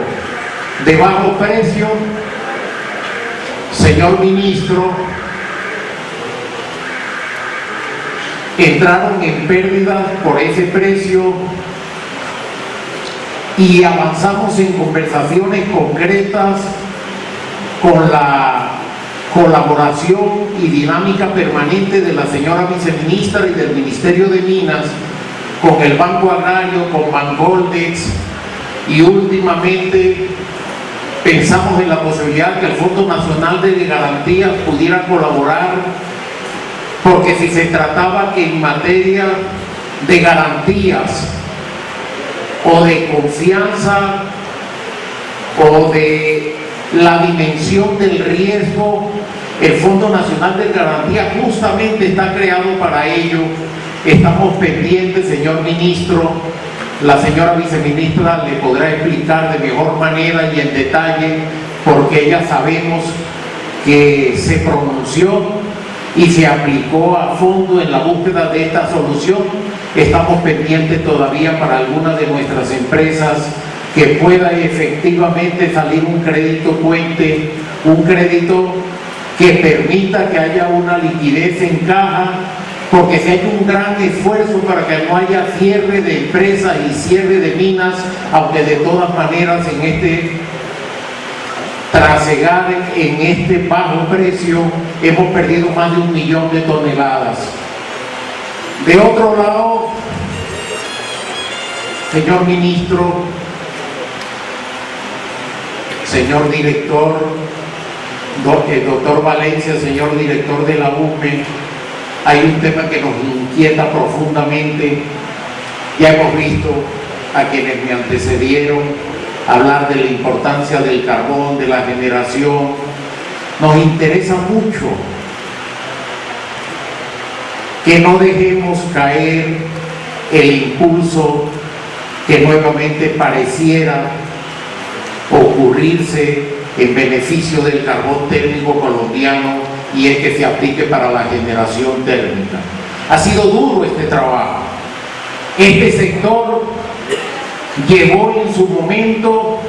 de bajo precio, señor ministro, entraron en pérdidas por ese precio, y avanzamos en conversaciones concretas con la colaboración y dinámica permanente de la señora viceministra y del Ministerio de Minas, con el Banco Agrario, con Bangoldex, y últimamente pensamos en la posibilidad que el Fondo Nacional de Garantías pudiera colaborar, porque si se trataba que en materia de garantías o de confianza o de la dimensión del riesgo, el Fondo Nacional de Garantía justamente está creado para ello. Estamos pendientes, señor ministro, la señora viceministra le podrá explicar de mejor manera y en detalle, porque ya sabemos que se pronunció y se aplicó a fondo en la búsqueda de esta solución. Estamos pendientes todavía para algunas de nuestras empresas que pueda efectivamente salir un crédito puente, un crédito que permita que haya una liquidez en caja, porque se ha hecho un gran esfuerzo para que no haya cierre de empresas y cierre de minas, aunque de todas maneras en este tras cegar en este bajo precio, hemos perdido más de 1 millón de toneladas. De otro lado, señor ministro, señor director, doctor Valencia, señor director de la UME, hay un tema que nos inquieta profundamente. Ya hemos visto a quienes me antecedieron hablar de la importancia del carbón, de la generación. Nos interesa mucho que no dejemos caer el impulso que nuevamente pareciera ocurrirse en beneficio del carbón térmico colombiano, y es que se aplique para la generación térmica. Ha sido duro este trabajo. Este sector llevó en su momento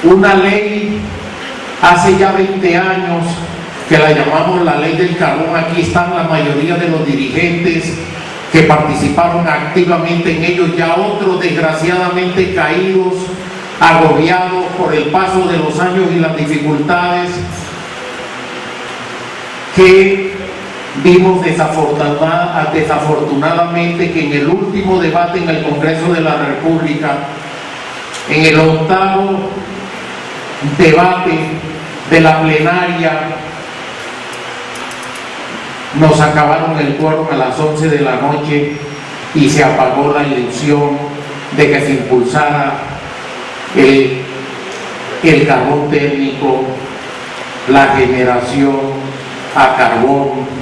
una ley hace ya 20 años que la llamamos la ley del carbón. Aquí están la mayoría de los dirigentes que participaron activamente en ello, ya otros desgraciadamente caídos, agobiados por el paso de los años y las dificultades que vimos desafortunadamente que en el último debate en el Congreso de la República, en el 8º debate de la plenaria, nos acabaron el quórum a las 11 de la noche y se apagó la ilusión de que se impulsara el carbón térmico, la generación a carbón.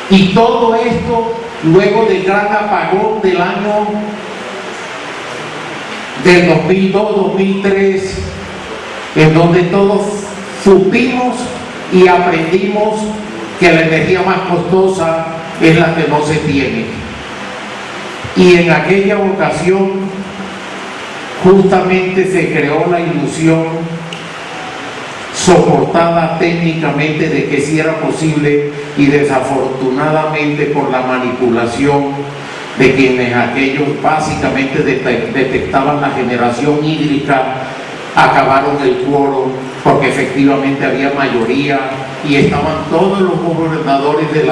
Y todo esto luego del gran apagón del año del 2002-2003, en donde todos supimos y aprendimos que la energía más costosa es la que no se tiene. Y en aquella ocasión justamente se creó la ilusión, soportada técnicamente, de que sí era posible, y desafortunadamente por la manipulación de quienes aquellos básicamente detectaban la generación hídrica, acabaron el quórum, porque efectivamente había mayoría y estaban todos los gobernadores de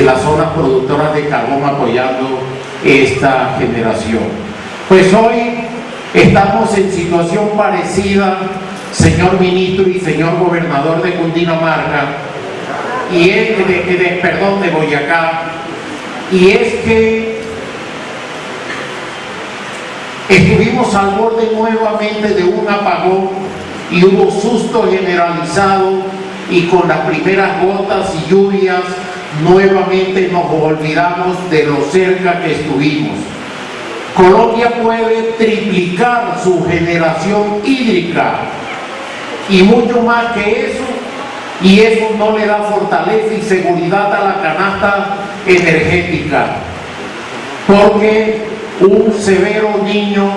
las zonas productoras de carbón apoyando esta generación. Pues hoy estamos en situación parecida, señor ministro y señor gobernador de Cundinamarca, y es de Boyacá, y es que estuvimos al borde nuevamente de un apagón y hubo susto generalizado, y con las primeras gotas y lluvias nuevamente nos olvidamos de lo cerca que estuvimos. Colombia puede triplicar su generación hídrica y mucho más que eso, y eso no le da fortaleza y seguridad a la canasta energética, porque un severo niño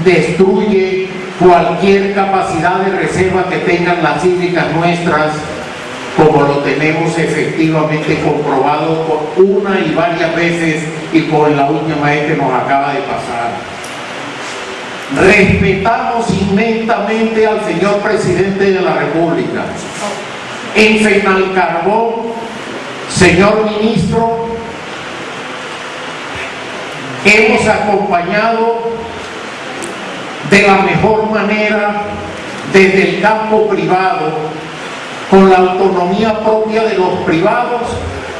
destruye cualquier capacidad de reserva que tengan las hídricas nuestras, como lo tenemos efectivamente comprobado por una y varias veces, y con la última vez que nos acaba de pasar. Respetamos inmensamente al señor presidente de la República. En Fenalcarbón, señor ministro, hemos acompañado de la mejor manera desde el campo privado, con la autonomía propia de los privados,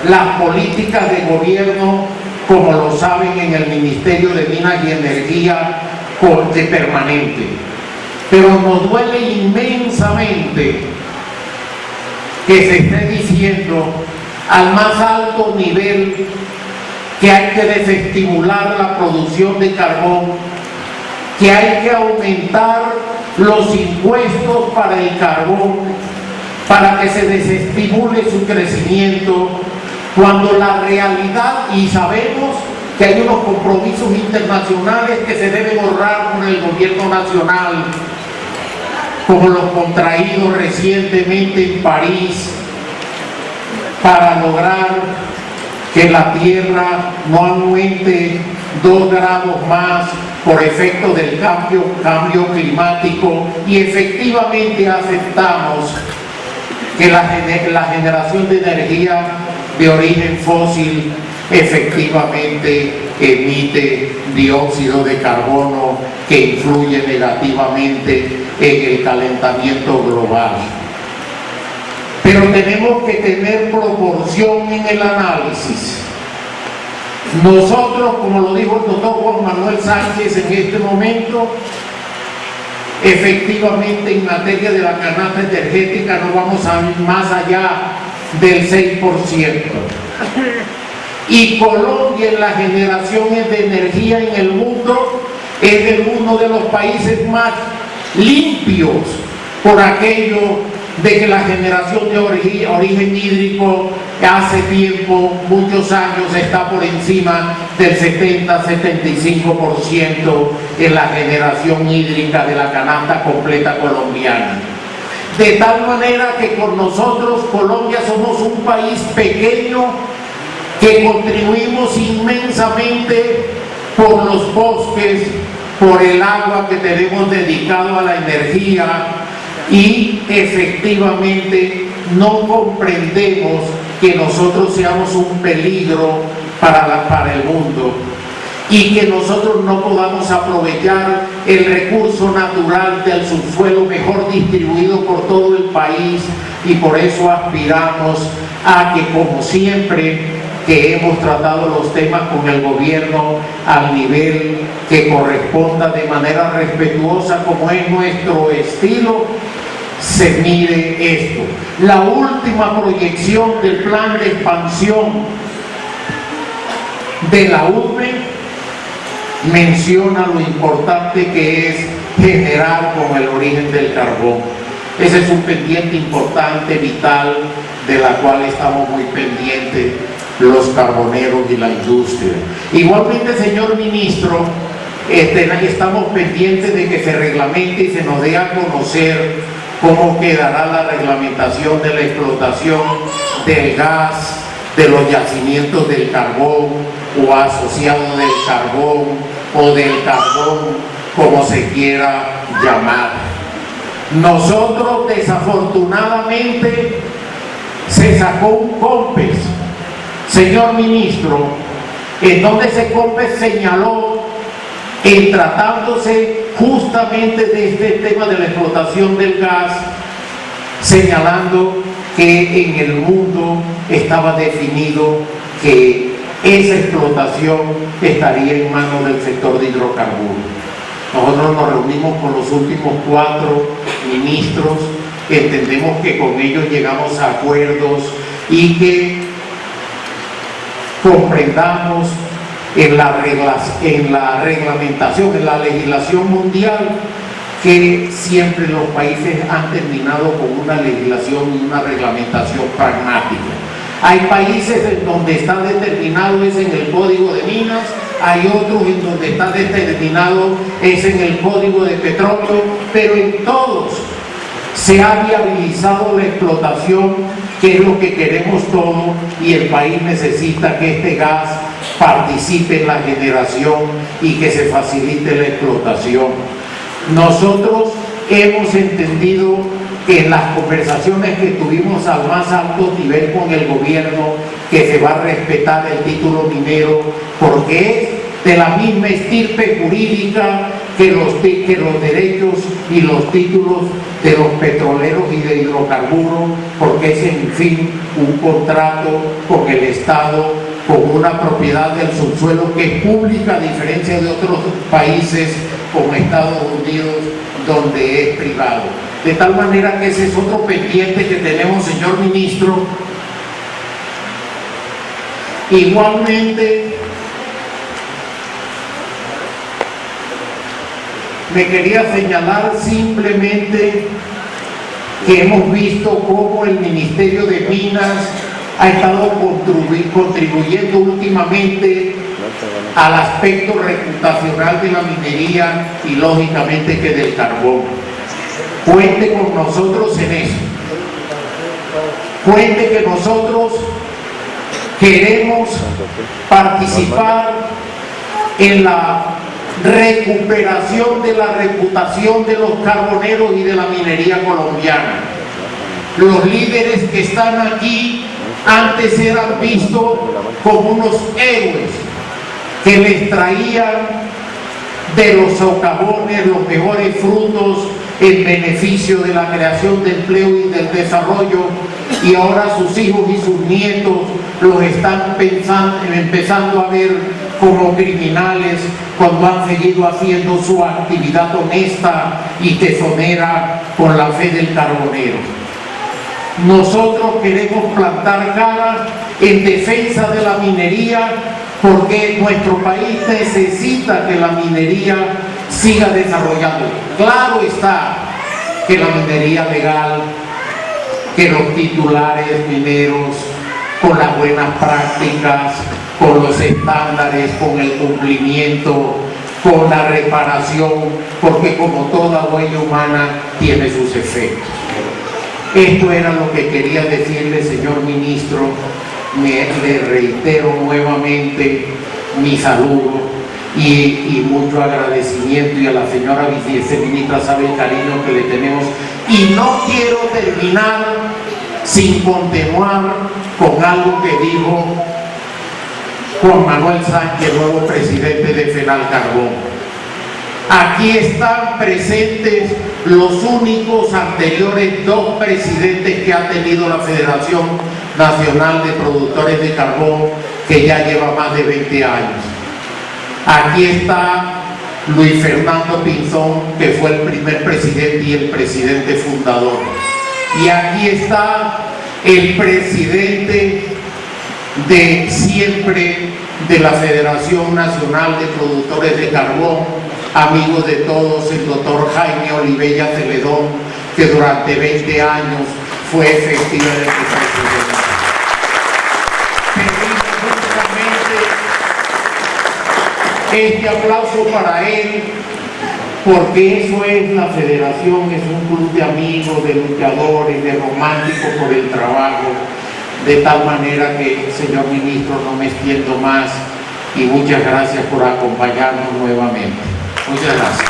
las políticas de gobierno, como lo saben en el Ministerio de Minas y Energía, de permanente. Pero nos duele inmensamente que se esté diciendo al más alto nivel que hay que desestimular la producción de carbón, que hay que aumentar los impuestos para el carbón para que se desestimule su crecimiento, cuando la realidad, y sabemos que hay unos compromisos internacionales que se deben honrar con el gobierno nacional, como los contraídos recientemente en París, para lograr que la Tierra no aumente 2 grados más por efecto del cambio climático, y efectivamente aceptamos que la generación de energía de origen fósil efectivamente emite dióxido de carbono que influye negativamente en el calentamiento global. Pero tenemos que tener proporción en el análisis. Nosotros, como lo dijo el doctor Juan Manuel Sánchez en este momento, efectivamente en materia de la canasta energética no vamos a ir más allá del 6%. Y Colombia en las generaciones de energía en el mundo es uno de los países más limpios por aquello de que la generación de origen hídrico hace tiempo, muchos años, está por encima del 70-75% en la generación hídrica de la canasta completa colombiana. De tal manera que con nosotros, Colombia, somos un país pequeño que contribuimos inmensamente por los bosques, por el agua que tenemos dedicado a la energía, y efectivamente no comprendemos que nosotros seamos un peligro para el mundo y que nosotros no podamos aprovechar el recurso natural del subsuelo mejor distribuido por todo el país, y por eso aspiramos a que, como siempre, que hemos tratado los temas con el gobierno al nivel que corresponda, de manera respetuosa, como es nuestro estilo, se mire esto. La última proyección del plan de expansión de la URBE menciona lo importante que es generar con el origen del carbón. Ese es un pendiente importante, vital, de la cual estamos muy pendientes los carboneros y la industria. Igualmente, señor ministro, estamos pendientes de que se reglamente y se nos dé a conocer cómo quedará la reglamentación de la explotación del gas, de los yacimientos del carbón o asociados del carbón o del carbón, como se quiera llamar. Nosotros, desafortunadamente, se sacó un COMPES, señor ministro, en donde ese COMPES señaló, en tratándose justamente de este tema de la explotación del gas, señalando que en el mundo estaba definido que esa explotación estaría en manos del sector de hidrocarburos. Nosotros nos reunimos con los últimos 4 ministros, entendemos que con ellos llegamos a acuerdos y que comprendamos en la reglamentación, en la legislación mundial, que siempre los países han terminado con una legislación y una reglamentación pragmática. Hay países en donde está determinado es en el Código de Minas, hay otros en donde está determinado es en el Código de Petróleo, pero en todos se ha viabilizado la explotación, que es lo que queremos todos, y el país necesita que este gas participe en la generación y que se facilite la explotación. Nosotros hemos entendido que en las conversaciones que tuvimos al más alto nivel con el gobierno, que se va a respetar el título minero, porque es de la misma estirpe jurídica que los derechos y los títulos de los petroleros y de hidrocarburos, porque es en fin un contrato con el Estado, con una propiedad del subsuelo que es pública, a diferencia de otros países como Estados Unidos, donde es privado. De tal manera que ese es otro pendiente que tenemos, señor ministro. Igualmente, me quería señalar simplemente que hemos visto cómo el Ministerio de Minas ha estado contribuyendo últimamente al aspecto reputacional de la minería y lógicamente que del carbón. Cuente con nosotros en eso. Cuente que nosotros queremos participar en la recuperación de la reputación de los carboneros y de la minería colombiana. Los líderes que están aquí antes eran vistos como unos héroes que les traían de los socavones los mejores frutos en beneficio de la creación de empleo y del desarrollo, y ahora sus hijos y sus nietos los están empezando a ver como criminales cuando han seguido haciendo su actividad honesta y tesonera con la fe del carbonero. Nosotros queremos plantar cara en defensa de la minería, porque nuestro país necesita que la minería siga desarrollando. Claro está que la minería legal, que los titulares mineros, con las buenas prácticas, con los estándares, con el cumplimiento, con la reparación, porque como toda huella humana tiene sus efectos. Esto era lo que quería decirle, señor ministro. Le reitero nuevamente mi saludo y mucho agradecimiento, y a la señora viceministra sabe el cariño que le tenemos, y no quiero terminar sin continuar con algo que dijo Juan Manuel Sánchez, nuevo presidente de Fenalcarbón. Aquí están presentes los únicos anteriores dos presidentes que ha tenido la Federación Nacional de Productores de Carbón, que ya lleva más de 20 años. Aquí está Luis Fernando Pinzón, que fue el primer presidente y el presidente fundador. Y aquí está el presidente de siempre de la Federación Nacional de Productores de Carbón, amigo de todos, el doctor Jaime Olivella Celedón, que durante 20 años fue efectivamente presidente. Pedimos justamente este aplauso para él, porque eso es la federación, es un club de amigos, de luchadores, de románticos por el trabajo, de tal manera que, señor ministro, no me extiendo más, y muchas gracias por acompañarnos nuevamente. Muchas gracias.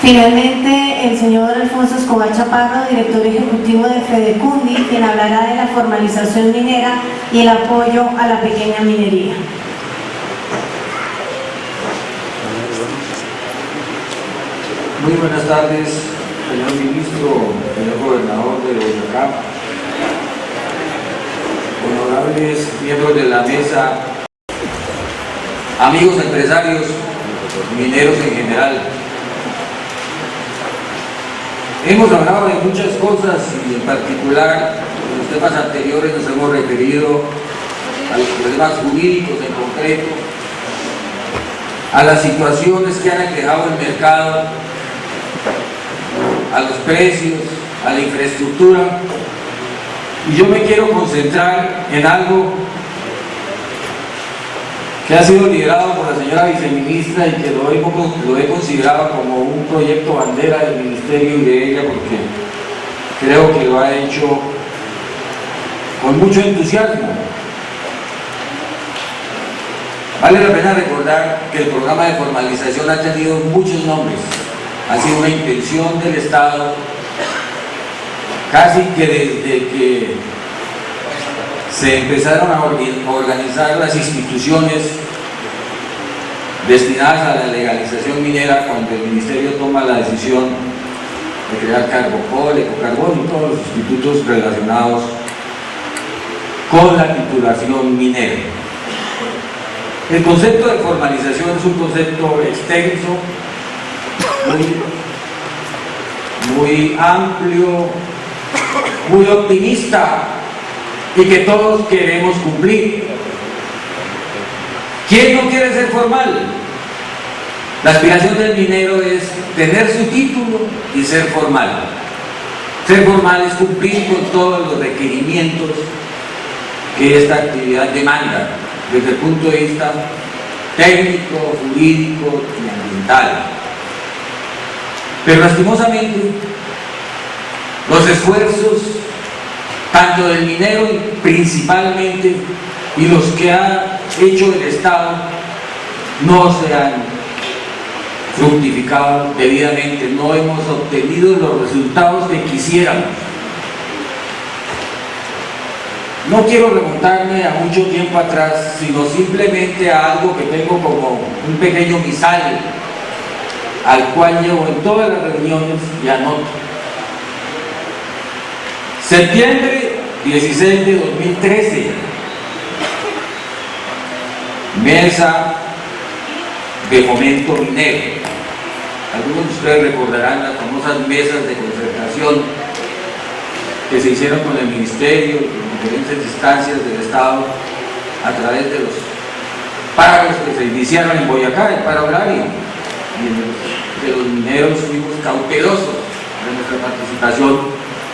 Finalmente, el señor Alfonso Escobar Chaparro, director ejecutivo de Fedecundi, quien hablará de la formalización minera y el apoyo a la pequeña minería. Muy buenas tardes, señor ministro, señor gobernador de Boyacá, honorables miembros de la mesa, amigos empresarios, mineros en general. Hemos hablado de muchas cosas y en particular en los temas anteriores nos hemos referido a los problemas jurídicos en concreto, a las situaciones que han aquejado el mercado, a los precios, a la infraestructura, y yo me quiero concentrar en algo que ha sido liderado por la señora viceministra y que lo he considerado como un proyecto bandera del ministerio y de ella, porque creo que lo ha hecho con mucho entusiasmo. Vale la pena recordar que el programa de formalización ha tenido muchos nombres, ha sido una intención del Estado casi que desde que se empezaron a organizar las instituciones destinadas a la legalización minera, cuando el ministerio toma la decisión de crear Carbocol, Ecocarbón y todos los institutos relacionados con la titulación minera. El concepto de formalización es un concepto extenso, muy amplio, muy optimista, y que todos queremos cumplir. ¿Quién no quiere ser formal? La aspiración del minero es tener su título y ser formal. Ser formal es cumplir con todos los requerimientos que esta actividad demanda, desde el punto de vista técnico, jurídico y ambiental. Pero lastimosamente, los esfuerzos tanto del minero principalmente y los que ha hecho el Estado no se han fructificado debidamente, no hemos obtenido los resultados que quisiéramos. No quiero remontarme a mucho tiempo atrás, sino simplemente a algo que tengo como un pequeño misal, al cual llevo en todas las reuniones y anoto. Septiembre 16 de 2013, mesa de fomento minero. Algunos de ustedes recordarán las famosas mesas de concertación que se hicieron con el Ministerio, en diferentes instancias del Estado, a través de los paros que se iniciaron en Boyacá, el paro agrario. Y de los mineros fuimos cautelosos de nuestra participación,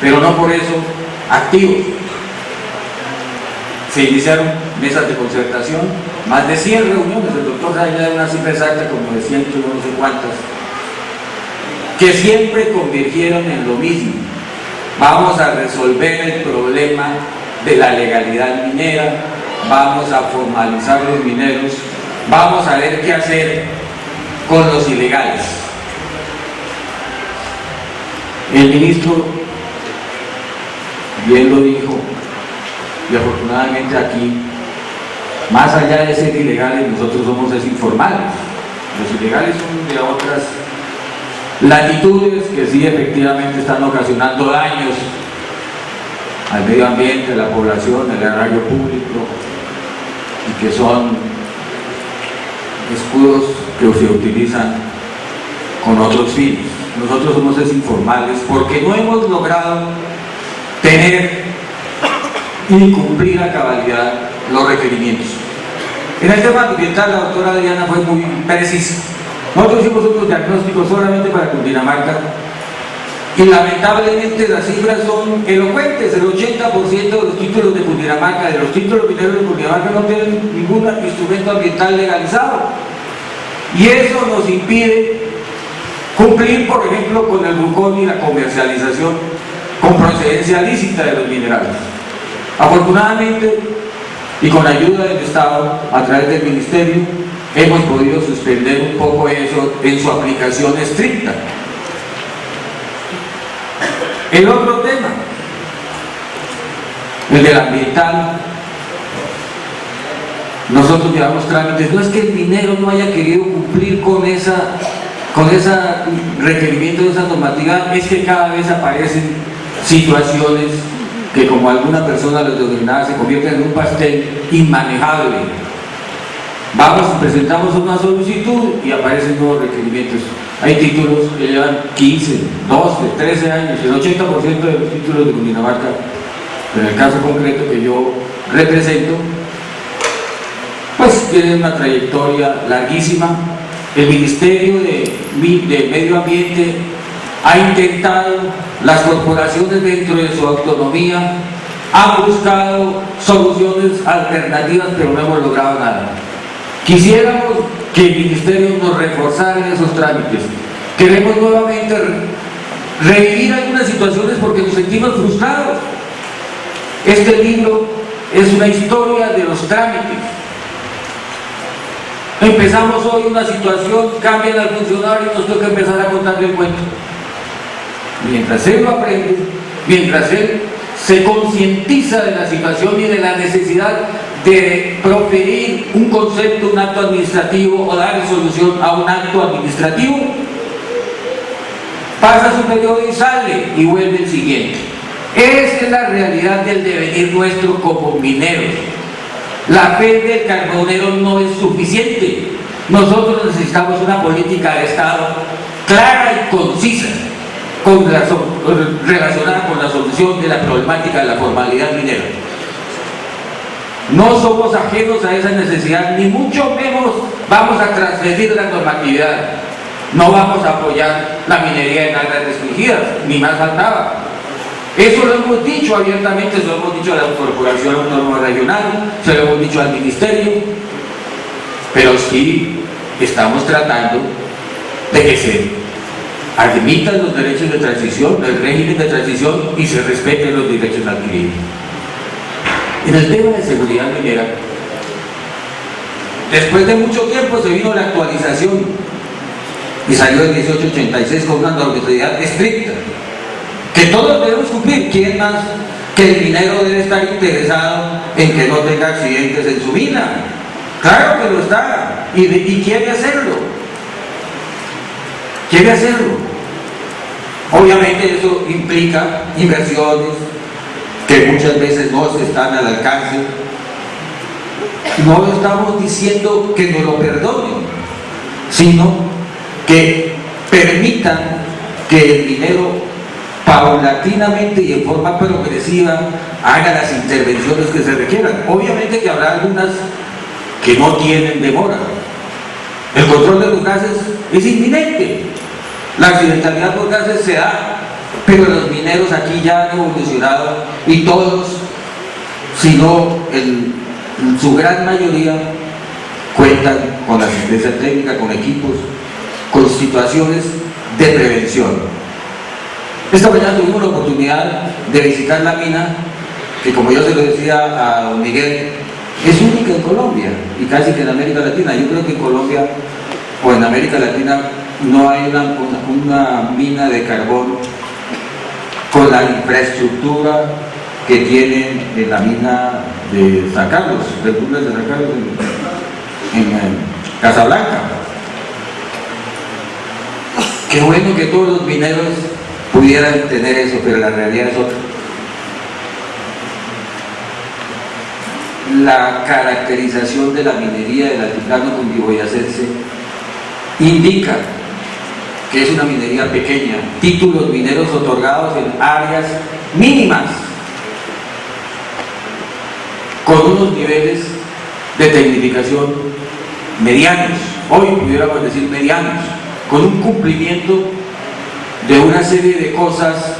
pero no por eso activos. Se iniciaron mesas de concertación, más de 100 reuniones, el doctor Raya da una cifra exacta como de 100, no sé cuántas, que siempre convirgieron en lo mismo. Vamos a resolver el problema de la legalidad minera, vamos a formalizar los mineros, vamos a ver qué hacer con los ilegales. El ministro bien lo dijo, y afortunadamente aquí, más allá de ser ilegales, nosotros somos informales. Los ilegales son de otras latitudes que sí efectivamente están ocasionando daños al medio ambiente, a la población, al erario público, y que son escudos que se utilizan con otros fines. Nosotros somos informales porque no hemos logrado tener y cumplir a cabalidad los requerimientos. En el tema ambiental, la doctora Adriana fue muy precisa. Nosotros hicimos unos diagnósticos solamente para Cundinamarca y lamentablemente las cifras son elocuentes. El 80% de los títulos de Cundinamarca, de los títulos mineros de Cundinamarca, no tienen ningún instrumento ambiental legalizado, y eso nos impide cumplir, por ejemplo, con el bucón y la comercialización con procedencia lícita de los minerales. Afortunadamente, y con ayuda del Estado, a través del Ministerio, hemos podido suspender un poco eso en su aplicación estricta. El otro tema, el del ambiental, nosotros llevamos trámites. No es que el minero no haya querido cumplir con ese requerimiento de esa normativa, es que cada vez aparecen situaciones que, como alguna persona los denominaba, se convierten en un pastel inmanejable. Vamos, presentamos una solicitud y aparecen nuevos requerimientos. Hay títulos que llevan 15, 12, 13 años. El 80% de los títulos de Cundinamarca, en el caso concreto que yo represento, pues tienen una trayectoria larguísima. El Ministerio de Medio Ambiente ha intentado, las corporaciones dentro de su autonomía han buscado soluciones alternativas, pero no hemos logrado nada. Quisiéramos que el Ministerio nos reforzara en esos trámites. Queremos nuevamente revivir algunas situaciones porque nos sentimos frustrados. Este libro es una historia de los trámites. Empezamos hoy una situación, cambian al funcionario y nos toca empezar a contarle el cuento. Mientras él lo aprende, mientras él se concientiza de la situación y de la necesidad de proferir un concepto, un acto administrativo o dar solución a un acto administrativo, pasa su periodo y sale y vuelve el siguiente. Esa es la realidad del devenir nuestro como mineros. La fe del carbonero no es suficiente. Nosotros necesitamos una política de Estado clara y concisa, relacionada con la solución de la problemática de la formalidad minera. No somos ajenos a esa necesidad, ni mucho menos vamos a transgredir la normatividad. No vamos a apoyar la minería en áreas restringidas, ni más faltaba. Eso lo hemos dicho abiertamente, se lo hemos dicho a la Corporación Autónoma Regional, se lo hemos dicho al Ministerio, pero sí estamos tratando de que se admitan los derechos de transición, el régimen de transición, y se respeten los derechos adquiridos. En el tema de seguridad minera, Después de mucho tiempo se vino la actualización y salió en 1886 con una normatividad estricta que todos debemos cumplir. ¿Quién más que el minero debe estar interesado en que no tenga accidentes en su mina? Claro que lo está, y quiere hacerlo. Quiere hacerlo. Obviamente eso implica inversiones que muchas veces no están al alcance. No estamos diciendo que nos lo perdonen, sino que permitan que el minero paulatinamente y en forma progresiva haga las intervenciones que se requieran. Obviamente que habrá algunas que no tienen demora. El control de los gases es inminente. La accidentalidad por gases se da, pero los mineros aquí ya han evolucionado y todos, si no su gran mayoría, cuentan con asistencia técnica, con equipos, con situaciones de prevención. Esta mañana tuvimos la oportunidad de visitar la mina, que como yo se lo decía a don Miguel, es única en Colombia y casi que en América Latina. Yo creo que en Colombia o en América Latina no hay una mina de carbón con la infraestructura que tienen en la mina de San Carlos, del túnel de San Carlos en Casablanca. Qué bueno que todos los mineros pudieran tener eso, pero la realidad es otra. La caracterización de la minería del altiplano cundiboyacense indica que es una minería pequeña, títulos mineros otorgados en áreas mínimas, con unos niveles de tecnificación medianos, hoy pudiéramos decir medianos, con un cumplimiento de una serie de cosas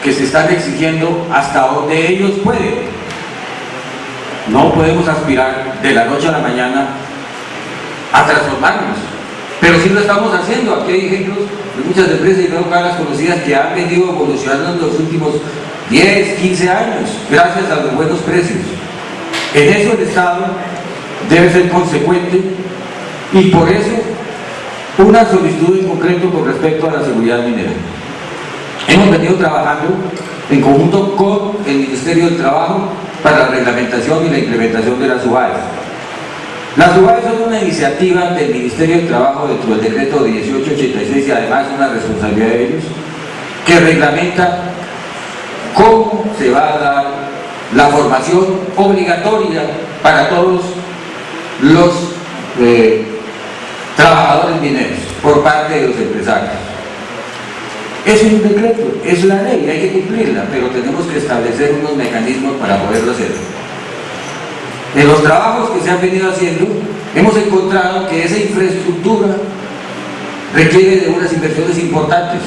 que se están exigiendo hasta donde ellos pueden. No podemos aspirar de la noche a la mañana a transformarnos, pero sí lo estamos haciendo. Aquí hay ejemplos de muchas empresas y veo caras conocidas que han venido evolucionando en los últimos 10, 15 años, gracias a los buenos precios. En eso el Estado debe ser consecuente y por eso una solicitud en concreto con respecto a la seguridad minera. Hemos venido trabajando en conjunto con el Ministerio del Trabajo para la reglamentación y la implementación de las UAEs. Las UAEs son una iniciativa del Ministerio del Trabajo dentro del decreto 1886 y además una responsabilidad de ellos, que reglamenta cómo se va a dar la formación obligatoria para todos los trabajadores mineros por parte de los empresarios. Es un decreto, es la ley, hay que cumplirla, pero tenemos que establecer unos mecanismos para poderlo hacer. En los trabajos que se han venido haciendo, hemos encontrado que esa infraestructura requiere de unas inversiones importantes.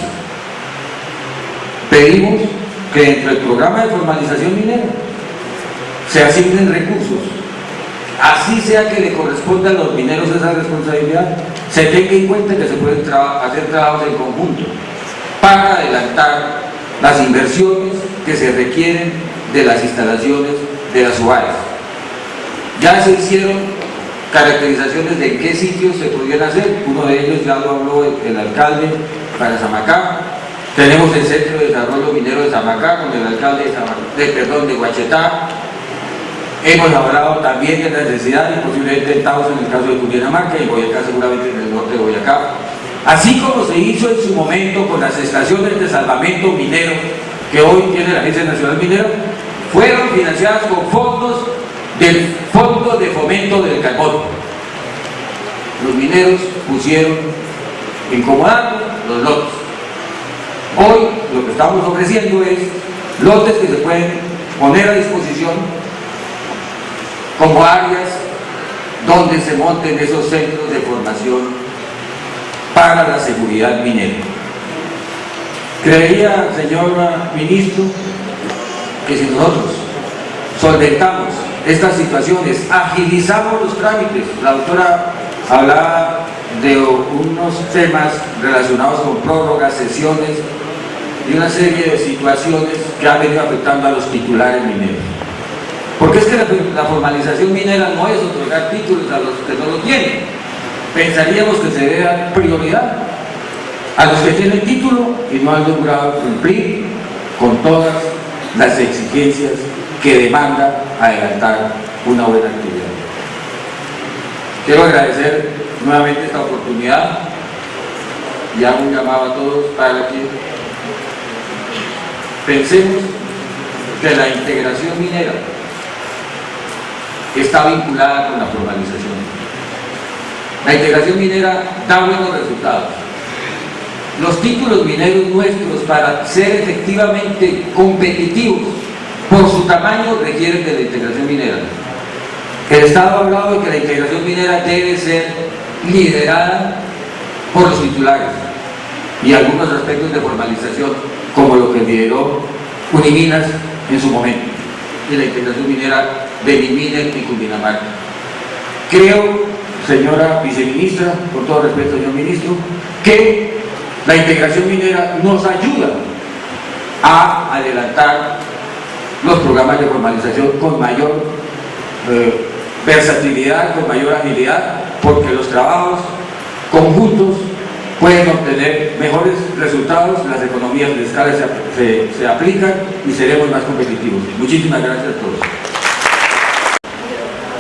Pedimos que dentro del programa de formalización minera se asignen recursos, así sea que le corresponda a los mineros esa responsabilidad, se tenga en cuenta que se pueden hacer trabajos en conjunto para adelantar las inversiones que se requieren de las instalaciones de las UAEs. Ya se hicieron caracterizaciones de en qué sitios se podían hacer, uno de ellos ya lo habló el alcalde para Samacá. Tenemos el Centro de Desarrollo Minero de Samacá con el alcalde de Guachetá. Hemos hablado también de la necesidad y posiblemente en Taos en el caso de Cundinamarca y Boyacá seguramente en el norte de Boyacá. Así como se hizo en su momento con las estaciones de salvamento minero que hoy tiene la Agencia Nacional Minera, fueron financiadas con fondos del Fondo de Fomento del Carbón. Los mineros pusieron incomodando los lotes. Hoy lo que estamos ofreciendo es lotes que se pueden poner a disposición como áreas donde se monten esos centros de formación para la seguridad minera. Creería, señor ministro, que si nosotros solventamos estas situaciones, agilizamos los trámites. La doctora hablaba de unos temas relacionados con prórrogas, sesiones y una serie de situaciones que han venido afectando a los titulares mineros. Porque es que la formalización minera no es otorgar títulos a los que no lo tienen. Pensaríamos que se debe dar prioridad a los que tienen título y no han logrado cumplir con todas las exigencias que demanda adelantar una buena actividad. Quiero agradecer nuevamente esta oportunidad y hago un llamado a todos para que pensemos que la integración minera está vinculada con la formalización. La integración minera da buenos resultados. Los títulos mineros nuestros, para ser efectivamente competitivos por su tamaño, requieren de la integración minera. El Estado ha hablado de que la integración minera debe ser liderada por los titulares y algunos aspectos de formalización, como lo que lideró Uniminas en su momento, y la integración minera de Miminer y Cundinamarca. Creo, señora viceministra, con todo respeto, señor ministro, que la integración minera nos ayuda a adelantar los programas de formalización con mayor versatilidad, con mayor agilidad, porque los trabajos conjuntos pueden obtener mejores resultados, las economías de escala se aplican y seremos más competitivos. Muchísimas gracias a todos.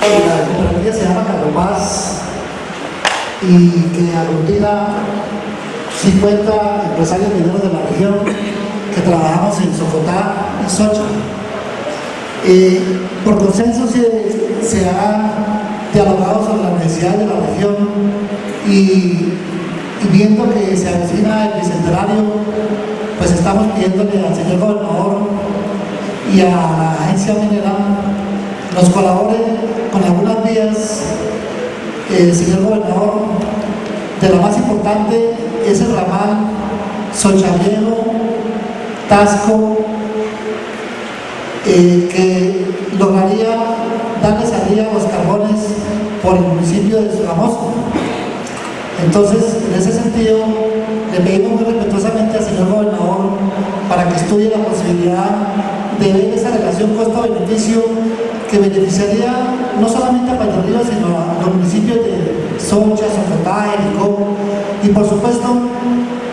La cooperativa se llama Carbopaz y que aglutina 50 empresarios mineros de la región que trabajamos en Socotá y Socha. Por consenso se ha dialogado sobre las necesidades de la región y viendo que se avecina el bicentenario, pues estamos pidiéndole al señor gobernador y a la agencia minera nos colabore con algunas vías. Señor gobernador, de lo más importante es el ramal Sochaviejo, Tasco, que lograría darle salida a los carbones por el municipio de Sogamoso. Entonces, en ese sentido, le pedimos muy respetuosamente al señor gobernador para que estudie la posibilidad de ver esa relación costo-beneficio que beneficiaría no solamente a Valle Río, sino a los municipios de Socha, Socotá, Jericó y por supuesto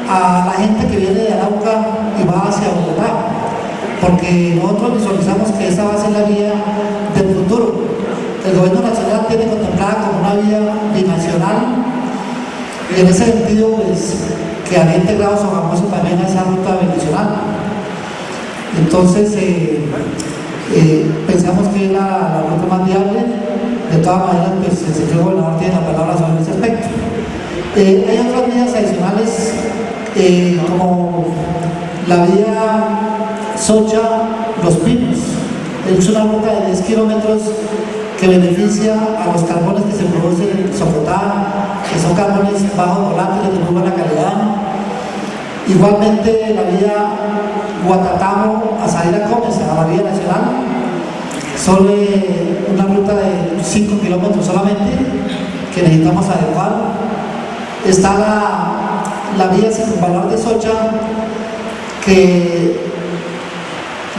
a la gente que viene de Arauca y va hacia Bogotá, porque nosotros visualizamos que esa va a ser la vía del futuro. El gobierno nacional tiene contemplada como una vía binacional y en ese sentido pues que había integrado Sogamoso también a esa ruta binacional. Entonces pensamos que es la ruta más viable. De todas maneras pues el señor gobernador tiene la palabra sobre ese aspecto. Hay otras vías adicionales como la vía Socha Los Pinos. Es una ruta de 10 kilómetros que beneficia a los carbones que se producen en Socotá, que son carbones bajos volátiles de muy buena calidad. Igualmente la vía Guatatamo a Sadira Gómez, a la vía nacional, solo una ruta de 5 kilómetros solamente que necesitamos adecuar. Está la vía circunvalar de Socha, que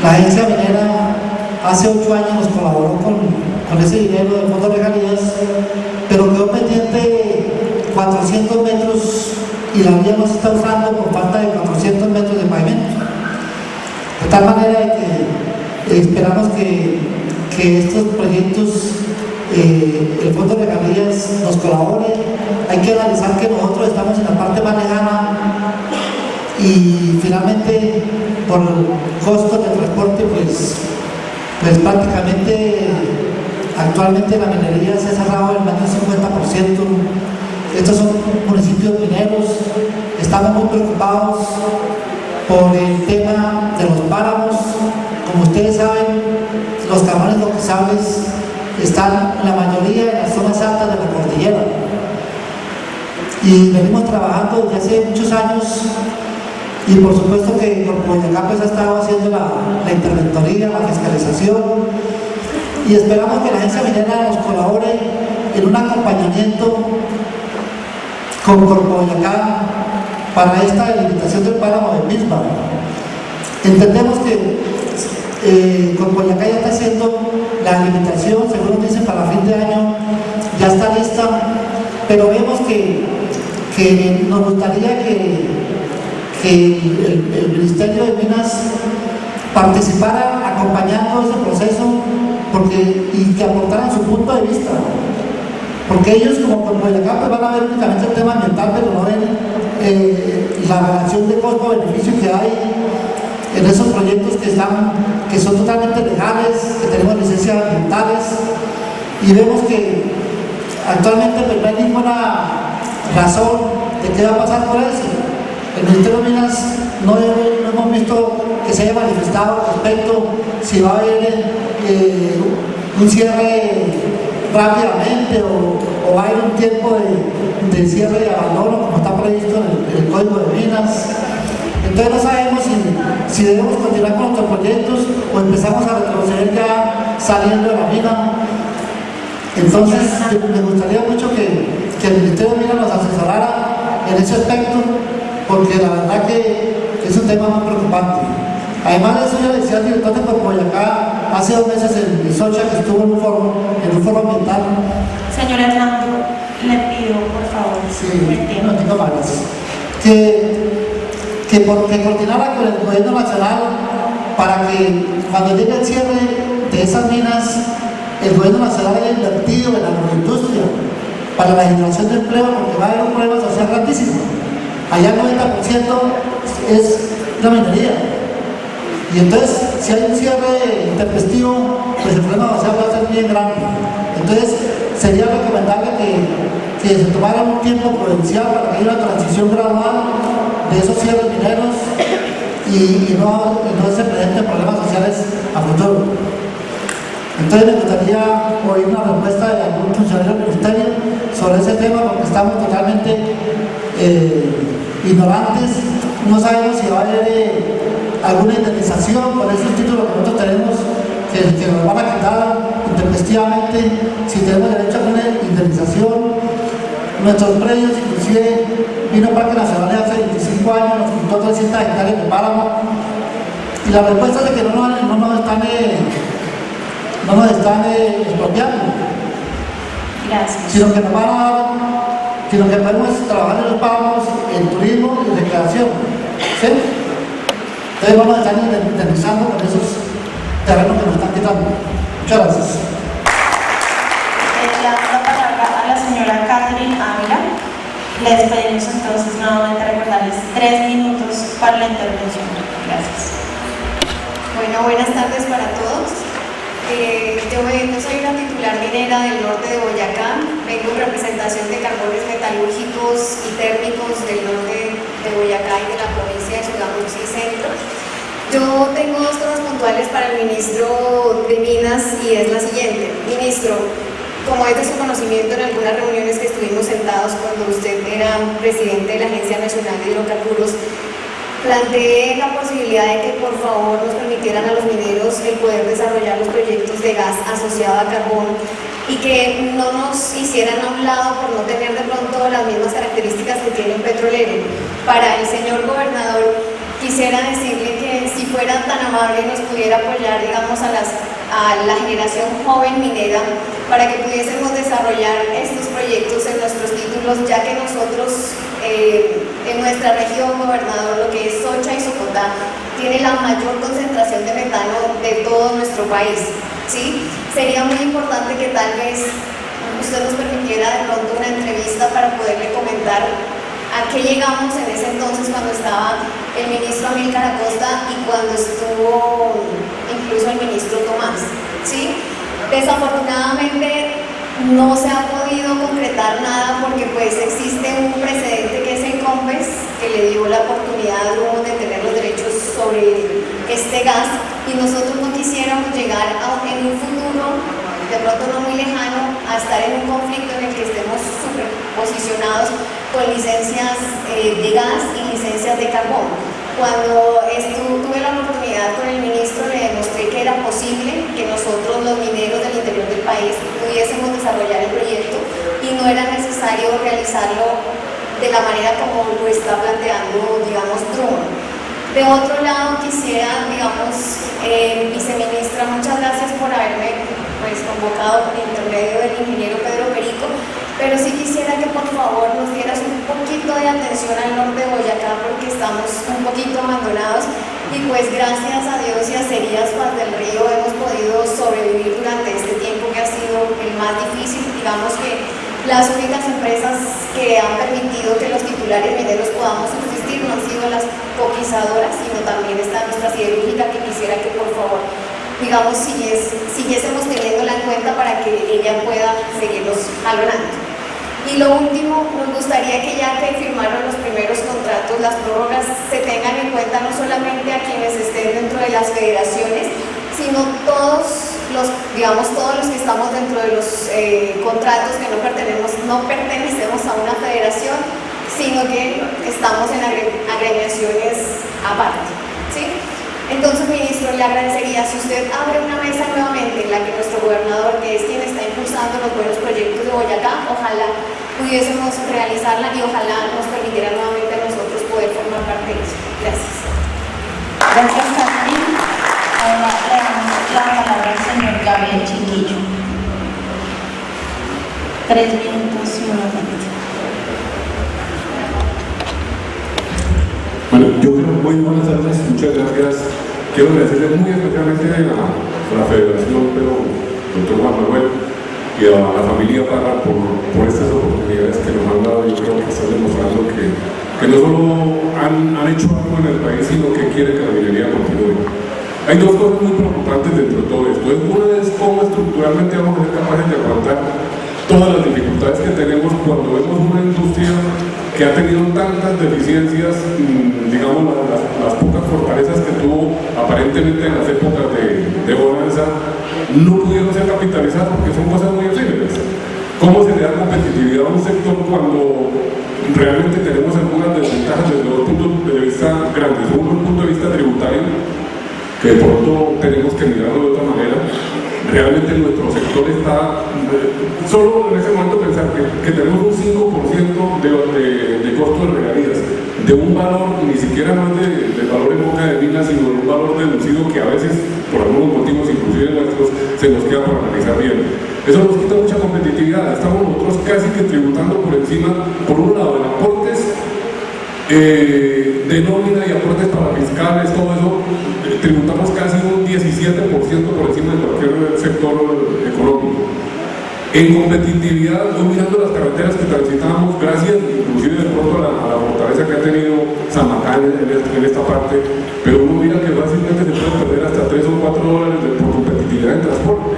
la agencia minera hace 8 años nos colaboró con ese dinero del Fondo de Regalías, pero quedó pendiente 400 metros y la vía no se está usando por falta de 400 metros de pavimento. De tal manera que esperamos que estos proyectos, el Fondo de Regalías nos colabore. Hay que analizar que nosotros estamos en la parte más lejana y finalmente por costos de transporte pues prácticamente actualmente la minería se ha cerrado en más del 50%. Estos son municipios mineros. Estamos muy preocupados por el tema de los páramos. Como ustedes saben, los carbones loquizables están la mayoría en las zonas altas de la cordillera y venimos trabajando desde hace muchos años y por supuesto que Boyacá pues ha estado haciendo la interventoría, la fiscalización y esperamos que la agencia minera nos colabore en un acompañamiento con Boyacá para esta delimitación del páramo de Pisba. Entendemos que Boyacá ya está haciendo la limitación, según nos dicen, para fin de año ya está lista, pero vemos que nos gustaría que el Ministerio de Minas participara acompañando ese proceso y que aportaran su punto de vista, porque ellos como Boyacá pues van a ver únicamente el tema ambiental, pero no ven la relación de costo-beneficio que hay en esos proyectos que son totalmente legales, que tenemos licencias ambientales, y vemos que actualmente pues no hay ninguna razón de qué va a pasar por eso. El Ministerio de Minas no hemos visto que se haya manifestado al respecto si va a haber un cierre rápidamente o va a haber un tiempo de cierre y abandono como está previsto en el Código de Minas. Entonces no sabemos si debemos continuar con nuestros proyectos o empezamos a retroceder ya saliendo de la mina. Entonces me gustaría mucho que el Ministerio de Minas nos asesorara en ese aspecto, porque la verdad que es un tema muy preocupante. Además de eso, yo le decía al director de Boyacá hace 2 meses en Socha, que estuvo en un foro ambiental. Señor Hernando, le pido por favor. Sí, no tengo malas. Que coordinara con el gobierno nacional para que cuando llegue el cierre de esas minas, el gobierno nacional haya invertido en la agroindustria para la generación de empleo, porque va a haber un problema social grandísimo. Allá el 90% es la minería. Y entonces, si hay un cierre intempestivo, pues el problema social va a ser bien grande. Entonces, sería recomendable que se tomara un tiempo prudencial para que haya una transición gradual de esos cierres mineros y no se presenten problemas sociales a futuro. Entonces me gustaría oír una respuesta de algún funcionario del Ministerio sobre ese tema, porque estamos totalmente ignorantes, no sabemos si va a haber alguna indemnización por esos títulos que nosotros tenemos que nos van a quitar intempestivamente, si tenemos derecho a alguna indemnización. Nuestros predios, inclusive vino Parque Nacional hace 25 años, nos quitó 300 hectáreas de páramo, y la respuesta es de que no nos están expropiando. Gracias. Sino que nos van a dar, sino que podemos trabajar en los páramos, en turismo y recreación. ¿Sí? Entonces vamos a estar indemnizando con esos terrenos que nos están quitando. Muchas gracias. Le damos la palabra a la señora Catherine Ávila. Les pedimos entonces nuevamente recordarles 3 minutos para la intervención. Gracias. Bueno, buenas tardes para todos. Yo soy una titular minera del norte de Boyacá, vengo en representación de carbones metalúrgicos y térmicos del norte de Boyacá y de la provincia de Sogamoso y Centro. Yo tengo 2 cosas puntuales para el ministro de Minas y es la siguiente. Ministro, como es de su conocimiento en algunas reuniones que estuvimos sentados cuando usted era presidente de la Agencia Nacional de Hidrocarburos, planteé la posibilidad de que por favor nos permitieran a los mineros el poder desarrollar los proyectos de gas asociado a carbón y que no nos hicieran a un lado por no tener de pronto las mismas características que tiene un petrolero. Para el señor gobernador, quisiera decirle que si fuera tan amable nos pudiera apoyar, digamos, a la generación joven minera para que pudiésemos desarrollar estos proyectos en nuestros títulos, ya que nosotros en nuestra región, gobernador, lo que es Socha y Socotá, tiene la mayor concentración de metano de todo nuestro país, ¿sí? Sería muy importante que tal vez usted nos permitiera de pronto una entrevista para poderle comentar a qué llegamos en ese entonces cuando estaba el ministro Amílcar Acosta y cuando estuvo incluso el ministro Tomás, ¿sí? Desafortunadamente no se ha podido concretar nada porque pues existe un precedente que es el COMPES, que le dio la oportunidad a Drummond de tener los derechos sobre este gas, y nosotros no quisiéramos llegar en un futuro, de pronto no muy lejano, a estar en un conflicto en el que estemos superposicionados con licencias de gas y licencias de carbón. Cuando tuve la oportunidad con el ministro, le demostré que era posible que nosotros, los mineros del interior del país, pudiésemos desarrollar el proyecto y no era necesario realizarlo de la manera como lo está planteando, digamos, Drummond. De otro lado, quisiera, digamos, viceministra, muchas gracias por haberme pues convocado por intermedio del ingeniero Pedro Perico, pero sí quisiera que por favor nos dieras un poquito de atención al norte de Boyacá porque estamos un poquito abandonados y pues gracias a Dios y a Acerías Paz del Río hemos podido sobrevivir durante este tiempo que ha sido el más difícil. Digamos que las únicas empresas que han permitido que los titulares mineros podamos subsistir no han sido las coquizadoras, sino también está nuestra siderúrgica, que quisiera que por favor, digamos, siguiésemos teniéndola en cuenta para que ella pueda seguirnos jalonando. Y lo último, nos gustaría que ya que firmaron los primeros contratos, las prórrogas se tengan en cuenta no solamente a quienes estén dentro de las federaciones, sino todos los que estamos dentro de los contratos que no pertenecemos a una federación, sino que estamos en agremiaciones aparte, ¿sí? Entonces, ministro, le agradecería si usted abre una mesa nuevamente en la que nuestro gobernador, que es quien está impulsando los buenos proyectos de Boyacá, ojalá pudiésemos realizarla y ojalá nos permitiera nuevamente a nosotros poder formar parte de eso. Gracias. Gracias, Catherine. Ahora le damos la palabra al señor Gabriel Chiquillo. 3 minutos nuevamente. Bueno, yo creo muy buenas tardes, muchas gracias. Quiero agradecerle muy especialmente a la Federación, pero doctor Juan Manuel y a la familia Parra por estas oportunidades que nos han dado. Yo creo que están demostrando que no solo han hecho algo en el país, sino que quieren que la minería continúe. Hay dos cosas muy preocupantes dentro de todo esto. Una es cómo estructuralmente vamos a ser capaces de aguantar todas las dificultades que tenemos cuando vemos una industria que ha tenido tantas deficiencias, digamos, las pocas fortalezas que tuvo aparentemente en las épocas de bonanza, no pudieron ser capitalizadas porque son cosas muy efímeras. ¿Cómo se le da competitividad a un sector cuando realmente tenemos algunas desventajas desde dos puntos de vista grandes? Uno, desde el punto de vista tributario, que de pronto tenemos que mirarlo de otra manera. Realmente nuestro sector está, solo en ese momento pensar que tenemos un 5% de costo de regalías, de un valor ni siquiera más del valor en boca de mina, sino de un valor deducido que a veces, por algunos motivos, inclusive nuestros, se nos queda por analizar bien. Eso nos quita mucha competitividad. Estamos nosotros casi que tributando por encima, por un lado, en aportes de nómina y aportes para fiscales, todo eso, tributamos casi un 17% por encima de cualquier sector económico. En competitividad, hoy mirando las carreteras que transitamos, gracias inclusive de pronto a la fortaleza que ha tenido Samacán en esta parte, pero uno mira que fácilmente se puede perder hasta $3 o $4 por competitividad en transporte.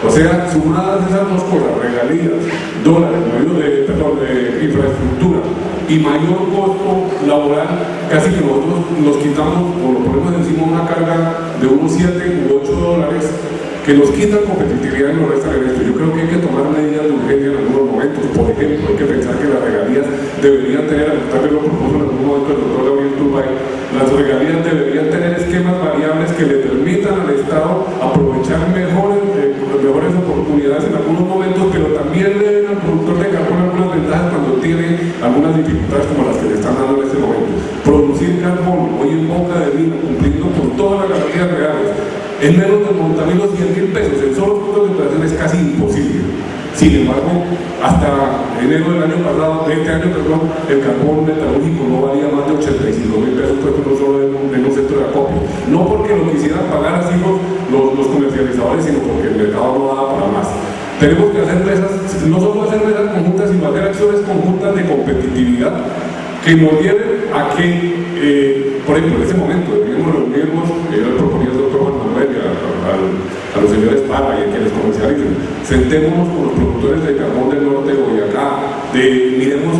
O sea, sumadas esas dos cosas, regalías, dólares, de infraestructura y mayor costo laboral, casi que nosotros nos quitamos o lo ponemos encima una carga de unos $7 u $8 que nos quitan competitividad y nos restan en esto. Yo creo que hay que tomar medidas de urgencia en algunos momentos. Por ejemplo, hay que pensar que las regalías deberían tener, tal vez lo propuso en algún momento el doctor Gabriel Turbay, las regalías deberían tener esquemas variables que le permitan al Estado aprovechar mejores oportunidades en algunos momentos, pero también le den al productor de carbón algunas ventajas cuando tiene algunas dificultades como las que le están dando en este momento. Producir carbón hoy en boca de mina, cumpliendo con todas las garantías reales, en menos de 90.000 o 100.000 pesos en solo puntos de operación es casi imposible. Sin embargo, hasta enero del año pasado, de este año, perdón, el carbón metalúrgico no valía más de 85.000 pesos, pues no solo en un centro de acopio. No porque lo quisieran pagar así los comercializadores, sino porque el mercado no daba para más. Tenemos que hacer mesas, no solo hacer mesas conjuntas, sino hacer acciones conjuntas de competitividad que nos lleven a que, por ejemplo, en ese momento debíamos reunirnos, yo le proponía al doctor Juan Manuel y a los señores Parra y a quienes comercialicen, sentémonos con los productores de carbón del norte de Boyacá, miremos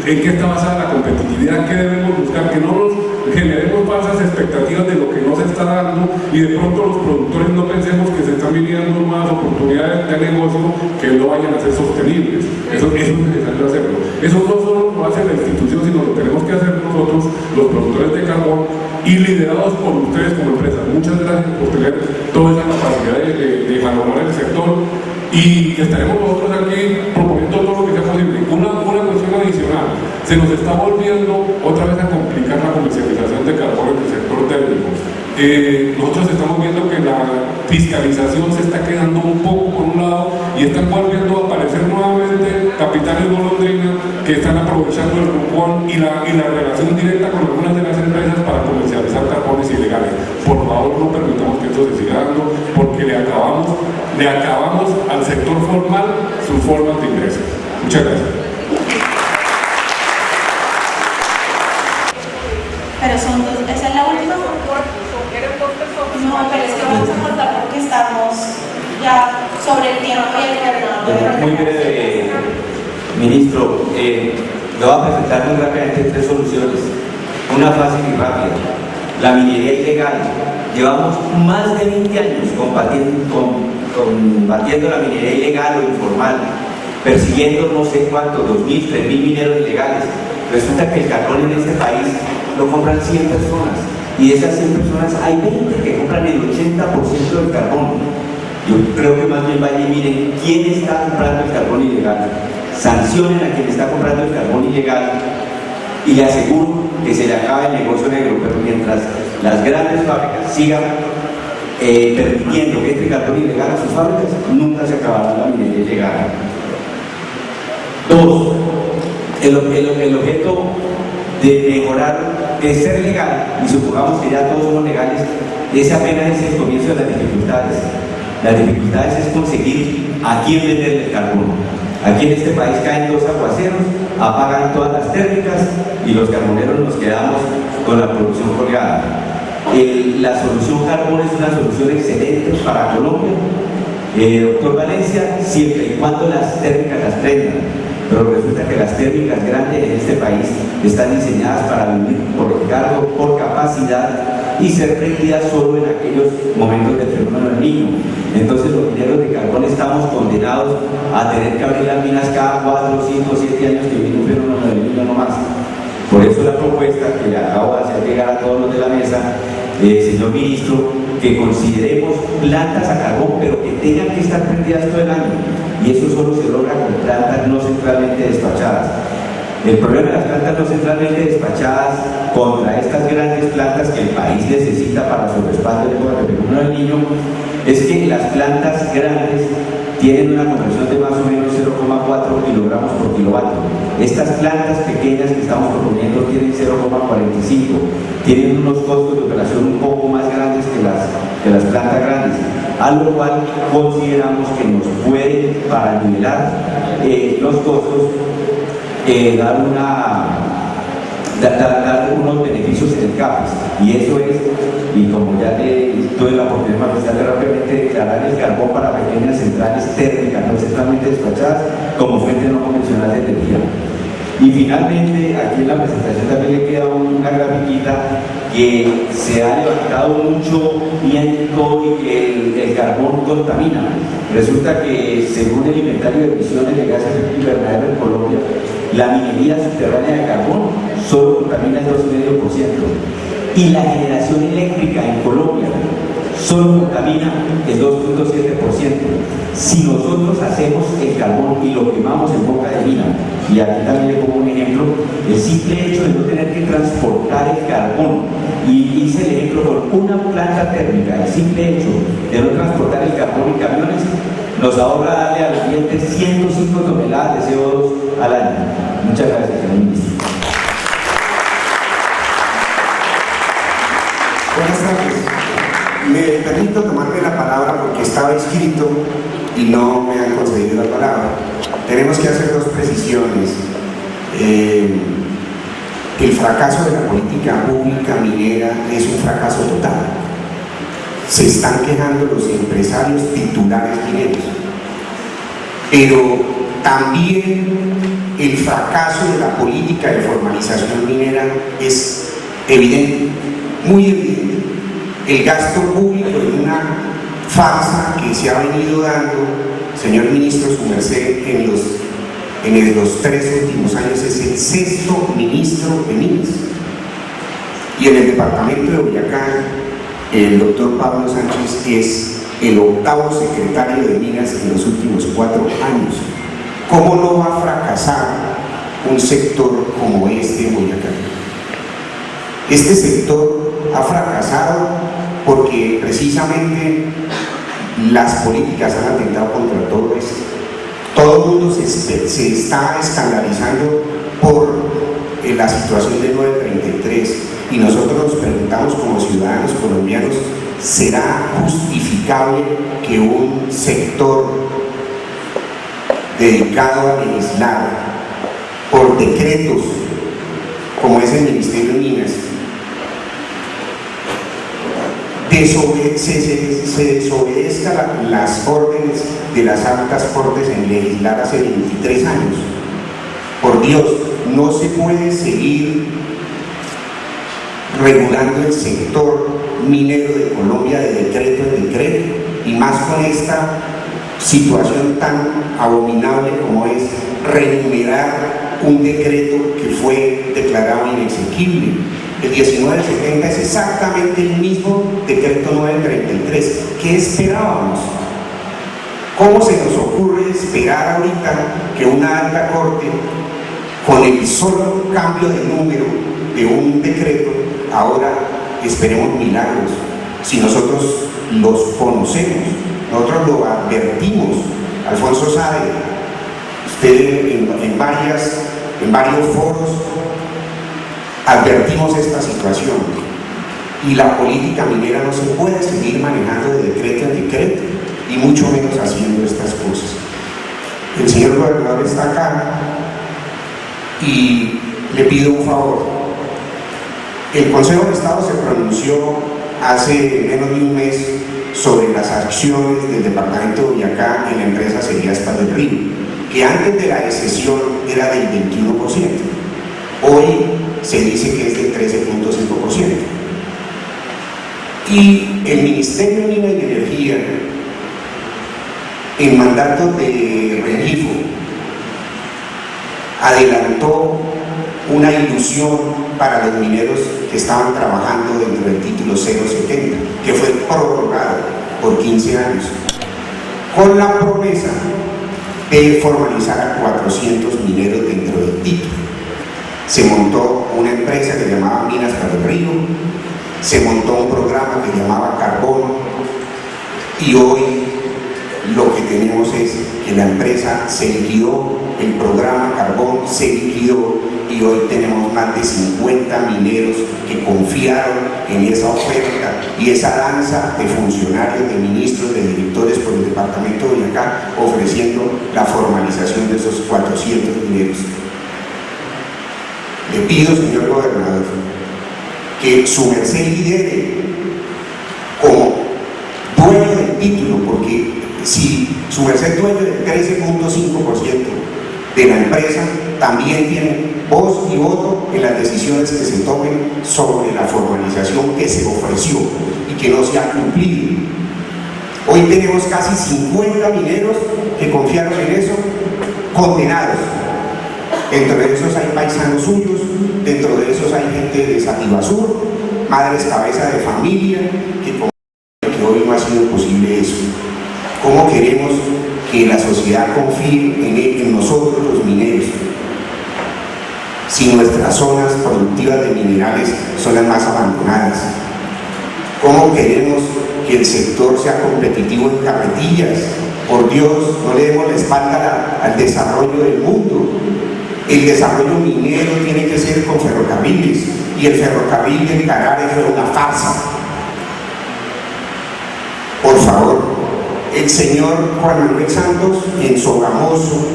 en qué está basada la competitividad, qué debemos buscar, que no nos generemos falsas expectativas de lo que no se está dando y de pronto los productores no pensemos que se están viniendo más oportunidades de negocio que no vayan a ser sostenibles. Eso es necesario hacerlo. Eso no solo lo hace la institución, sino lo tenemos que hacer nosotros, los productores de carbón, y liderados por ustedes como empresas. Muchas gracias por tener toda esa capacidad de valorar el sector y estaremos nosotros aquí proponiendo todo lo que sea posible. Una cuestión adicional, se nos está volviendo otra vez a complicar la comercialización de carbón en el sector térmico. Nosotros estamos viendo que la fiscalización se está quedando un poco están volviendo a aparecer nuevamente capitales golondrinas que están aprovechando el cupón y la relación directa con algunas de las empresas para comercializar carbones ilegales. Por favor, no permitamos que esto se siga dando, porque le acabamos al sector formal sus formas de ingreso. Muchas gracias. Pero son dos, ¿esa es la última? No, pero es que vamos a cortar porque estamos ya sobre el tiempo y el gobernador. Muy breve, ministro. Le voy a presentar muy rápidamente 3 soluciones. Una fácil y rápida. La minería ilegal. Llevamos más de 20 años combatiendo la minería ilegal o informal, persiguiendo no sé cuántos, 2.000, 3.000 mineros ilegales. Resulta que el carbón en este país lo compran 100 personas y de esas 100 personas hay 20 que compran el 80% del carbón. Yo creo que más bien vayan y miren quién está comprando el carbón ilegal, sancionen a quien está comprando el carbón ilegal y le aseguro que se le acaba el negocio negro, pero mientras las grandes fábricas sigan permitiendo que entre carbón ilegal a sus fábricas, nunca se acabará la minería ilegal. 2. El objeto de mejorar, de ser legal, y supongamos que ya todos somos legales, ese apenas es el comienzo de las dificultades. Las dificultades es conseguir a quién venderle el carbón. Aquí en este país caen 2 aguaceros, apagan todas las térmicas y los carboneros nos quedamos con la producción colgada. La solución carbón es una solución excelente para Colombia, doctor Valencia, siempre y cuando las térmicas las prendan. Pero resulta que las térmicas grandes en este país están diseñadas para vivir por encargo, por capacidad y ser prendidas solo en aquellos momentos del fenómeno del Niño. Entonces los mineros de carbón estamos condenados a tener que abrir las minas cada 4, 5, 7 años que viene un fenómeno del Niño no más. Por eso la propuesta que le acabo de hacer llegar a todos los de la mesa, señor ministro, que consideremos plantas a carbón, pero que tengan que estar prendidas todo el año. Y eso solo se logra con plantas no centralmente despachadas. El problema de las plantas no centralmente despachadas contra estas grandes plantas que el país necesita para su respaldo del fenómeno del Niño es que las plantas grandes tienen una conversión de más o menos 0,4 kilogramos por kilovatio. Estas plantas pequeñas que estamos proponiendo tienen 0,45, tienen unos costos de operación un poco más grandes que las plantas grandes, a lo cual consideramos que nos puede, para nivelar los costos, dar unos beneficios en el CAPEX, y eso es, y como ya tuve la oportunidad de manifestarle rápidamente, declarar el carbón para pequeñas centrales térmicas no centralmente despachadas como fuente no convencional de energía. Y finalmente, aquí en la presentación también le queda una grafiquita que se ha levantado mucho viento y que el carbón contamina. Resulta que según el inventario de emisiones de gases de efecto invernadero en Colombia, la minería subterránea de carbón solo contamina el 2,5%. Y la generación eléctrica en Colombia solo contamina el 2,7%. Si nosotros hacemos el carbón y lo quemamos en boca de mina, y aquí también le pongo un ejemplo, el simple hecho de no tener que transportar el carbón, y hice el ejemplo con una planta térmica, el simple hecho de no transportar el carbón en camiones, nos ahorra darle al ambiente 105 toneladas de CO2 al año. Muchas gracias, señor ministro. Buenas tardes. Me permito tomarme la palabra porque estaba inscrito y no me han concedido la palabra. Tenemos que hacer 2 precisiones. El fracaso de la política pública minera es un fracaso total. Se están quejando los empresarios titulares mineros. Pero también el fracaso de la política de formalización minera es evidente, muy evidente. El gasto público en una farsa que se ha venido dando, señor ministro, su merced, en los 3 últimos años es el 6º ministro de Minas. Y en el departamento de Boyacá, el doctor Pablo Sánchez es el 8º secretario de Minas en los últimos 4 años. ¿Cómo no va a fracasar un sector como este en Boyacá? Este sector ha fracasado porque precisamente las políticas han atentado contra todo esto. Todo el mundo se está escandalizando por la situación del 933 y nosotros nos preguntamos como ciudadanos colombianos, ¿será justificable que un sector dedicado a legislar por decretos como es el Ministerio de Minas se desobedezca las órdenes de las altas cortes en legislar hace 23 años? Por Dios, no se puede seguir regulando el sector minero de Colombia de decreto en decreto, y más con esta situación tan abominable como es renumerar un decreto que fue declarado inexequible. El 1970 es exactamente el mismo decreto 933. ¿Qué esperábamos? ¿Cómo se nos ocurre esperar ahorita que una alta corte, con el solo cambio de número de un decreto, ahora esperemos milagros? Si nosotros los conocemos, nosotros lo advertimos. Alfonso sabe, usted en varios foros advertimos esta situación, y la política minera no se puede seguir manejando de decreto en decreto, y mucho menos haciendo estas cosas. El señor gobernador está acá y le pido un favor. El Consejo de Estado se pronunció hace menos de un mes sobre las acciones del departamento de Boyacá en la empresa Seriaspa del Río, que antes de la decisión era del 21%. Hoy se dice que es del 13.5%. Y el Ministerio de Minas y Energía, en mandato de Rengifo, adelantó una ilusión para los mineros que estaban trabajando dentro del título 070, que fue prorrogado por 15 años, con la promesa de formalizar a 400 mineros dentro del título. Se montó una empresa que se llamaba Minas para el Río, se montó un programa que se llamaba Carbón, y hoy lo que tenemos es que la empresa se liquidó, el programa Carbón se liquidó, y hoy tenemos más de 50 mineros que confiaron en esa oferta y esa danza de funcionarios, de ministros, de directores por el departamento de Boyacá, ofreciendo la formalización de esos 400 mineros. Le pido, señor gobernador, que su merced lidere como dueño del título, porque si su merced es dueño del 13.5% de la empresa, también tiene voz y voto en las decisiones que se tomen sobre la formalización que se ofreció y que no se ha cumplido. Hoy tenemos casi 50 mineros que confiaron en eso, condenados. Dentro de esos hay paisanos suyos, dentro de esos hay gente de Sativasur, madres cabeza de familia, que hoy no ha sido posible eso. ¿Cómo queremos que la sociedad confíe en nosotros los mineros, si nuestras zonas productivas de minerales son las más abandonadas? ¿Cómo queremos que el sector sea competitivo en carretillas? Por Dios, no le demos la espalda al desarrollo del mundo. El desarrollo minero tiene que ser con ferrocarriles, y el ferrocarril del Carare fue una farsa. Por favor, el señor Juan Manuel Santos, en Sogamoso,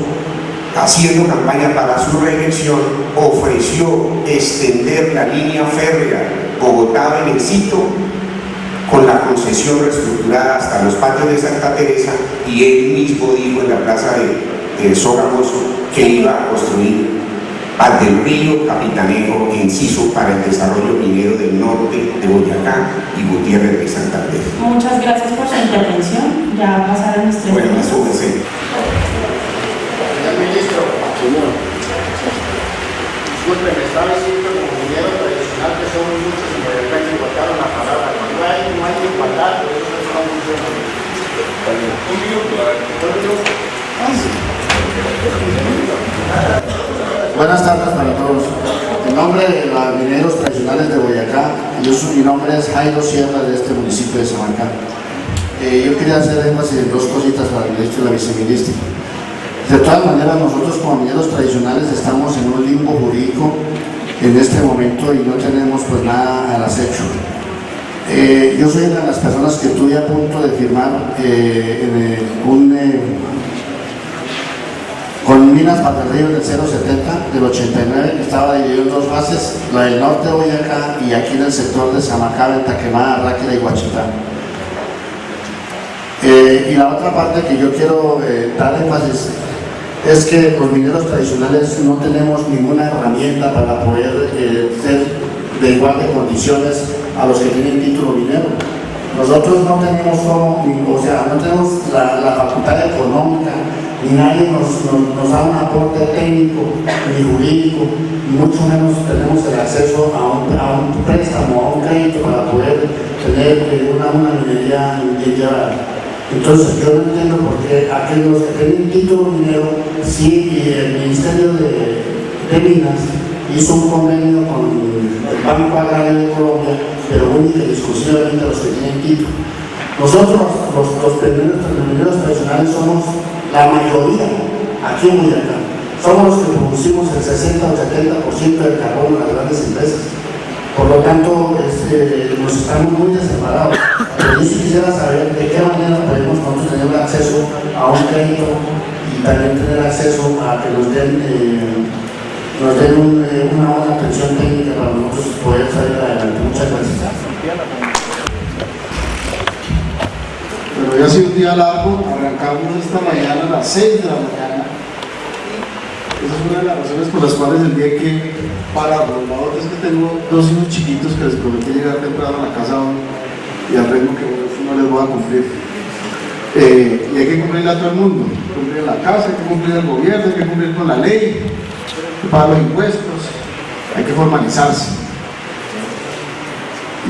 haciendo campaña para su reelección, ofreció extender la línea férrea Bogotá-Belecito con la concesión reestructurada hasta los patios de Santa Teresa, y él mismo dijo en la plaza de Sogamoso que iba a construir Paz del Río, Capitanejo e Enciso para el desarrollo minero del norte de Boyacá y Gutiérrez de Santander. Muchas gracias por su intervención. Ya pasaron los 3 minutos. Bueno, súbese. Señor ministro, disculpe, me estaba diciendo como minero tradicional que somos muchos y de repente cortaron la palabra. Cuando no hay igualdad, pues eso no funciona. Un minuto. Buenas tardes para todos. En nombre de los mineros tradicionales de Boyacá, mi nombre es Jairo Sierra, de este municipio de Samancá. Yo quería hacer énfasis en 2 cositas para el ministro y la viceministra. De todas maneras, nosotros como mineros tradicionales estamos en un limbo jurídico en este momento y no tenemos pues nada al acecho. Yo soy una de las personas que estuve a punto de firmar con Minas Valderrío del 070 del 89, que estaba dividido en dos fases, la del norte de Boyacá y aquí en el sector de Samacá, Venta Quemada, Ráquira y Huachitán. Y la otra parte que yo quiero dar énfasis es que los mineros tradicionales no tenemos ninguna herramienta para poder ser de igual de condiciones a los que tienen título minero. Nosotros no tenemos no tenemos la facultad económica, ni nadie nos da un aporte técnico ni jurídico, ni mucho menos tenemos el acceso a un préstamo, a un crédito para poder tener una minería bien llevada. Entonces yo no entiendo por qué aquellos que tienen título minero, sí, y el Ministerio de Minas hizo un convenio con el Banco Agrario de Colombia, pero única y exclusivamente los que tienen título. Nosotros, los mineros tradicionales, somos la mayoría aquí en Boyacá. Somos los que producimos el 60 o 70% del carbón en las grandes empresas. Por lo tanto, nos estamos muy desamparados. Pero yo sí quisiera saber de qué manera podemos nosotros tener acceso a un crédito y también tener acceso a que nos den una buena atención técnica para nosotros poder salir adelante. Muchas gracias. Pero hoy ha sido un día largo, arrancamos esta mañana a las 6 de la mañana. Esa es una de las razones por las cuales el día que paramos. La otra es que tengo dos hijos chiquitos que les prometí llegar temprano a la casa hoy y al ritmo que no les voy a cumplir. Y hay que cumplirle a todo el mundo, cumplir en la casa, hay que cumplir el gobierno, hay que cumplir con la ley, hay que pagar los impuestos, hay que formalizarse.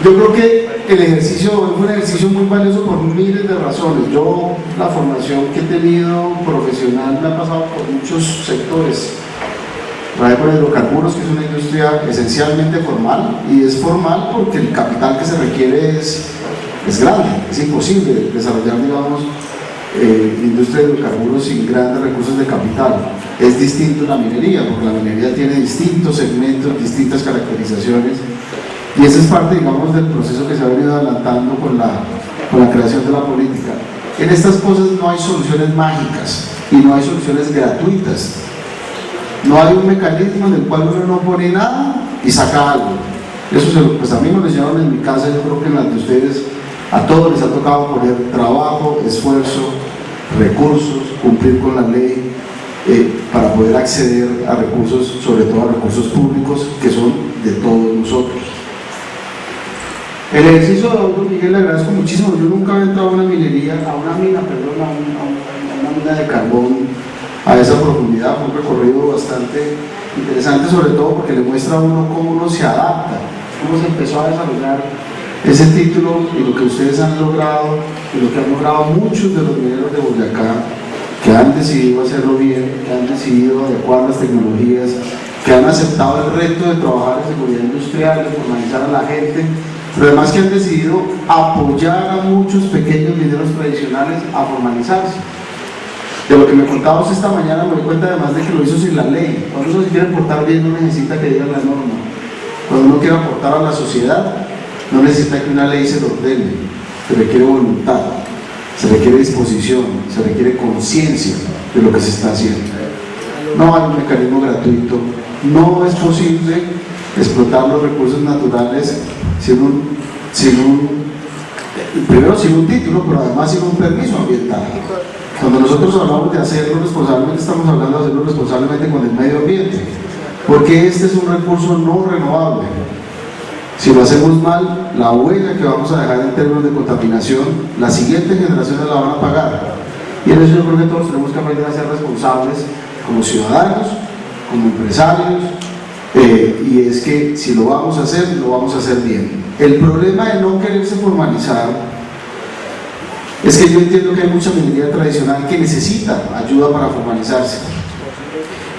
Yo creo que el ejercicio fue un ejercicio muy valioso por miles de razones. Yo, la formación que he tenido profesional me ha pasado por muchos sectores. Trabajé con hidrocarburos, que es una industria esencialmente formal, y es formal porque el capital que se requiere es grande, es imposible desarrollar, digamos, industria de hidrocarburos sin grandes recursos de capital. Es distinto la minería, porque la minería tiene distintos segmentos, distintas caracterizaciones. Y esa es parte, digamos, del proceso que se ha venido adelantando con la creación de la política. En estas cosas no hay soluciones mágicas y no hay soluciones gratuitas. No hay un mecanismo en el cual uno no pone nada y saca algo. Eso pues a mí me lo enseñaron en mi casa, yo creo que en la de ustedes, a todos les ha tocado poner trabajo, esfuerzo, recursos, cumplir con la ley, para poder acceder a recursos, sobre todo a recursos públicos, que son de todos nosotros. El ejercicio de don Miguel le agradezco muchísimo. Yo nunca he entrado a una mina, a una mina de carbón a esa profundidad. Fue un recorrido bastante interesante, sobre todo porque le muestra a uno cómo uno se adapta, cómo se empezó a desarrollar ese título y lo que ustedes han logrado y lo que han logrado muchos de los mineros de Boyacá, que han decidido hacerlo bien, que han decidido adecuar las tecnologías, que han aceptado el reto de trabajar en seguridad industrial, de formalizar a la gente, pero además que han decidido apoyar a muchos pequeños mineros tradicionales a formalizarse. De lo que me contabas esta mañana me doy cuenta además de que lo hizo sin la ley. Cuando uno se quiere portar bien no necesita que diga la norma. Cuando uno quiere aportar a la sociedad no necesita que una ley se lo ordene. Se requiere voluntad, se requiere disposición, se requiere conciencia de lo que se está haciendo. No hay un mecanismo gratuito, no es posible explotar los recursos naturales primero sin un título, pero además sin un permiso ambiental. Cuando nosotros hablamos de hacerlo responsablemente, estamos hablando de hacerlo responsablemente con el medio ambiente, porque este es un recurso no renovable. Si lo hacemos mal, la huella que vamos a dejar en términos de contaminación, las siguientes generaciones la van a pagar. Y en eso yo creo que todos tenemos que aprender a ser responsables como ciudadanos, como empresarios, y es que si lo vamos a hacer, lo vamos a hacer bien. El problema de no quererse formalizar es que yo entiendo que hay mucha minería tradicional que necesita ayuda para formalizarse,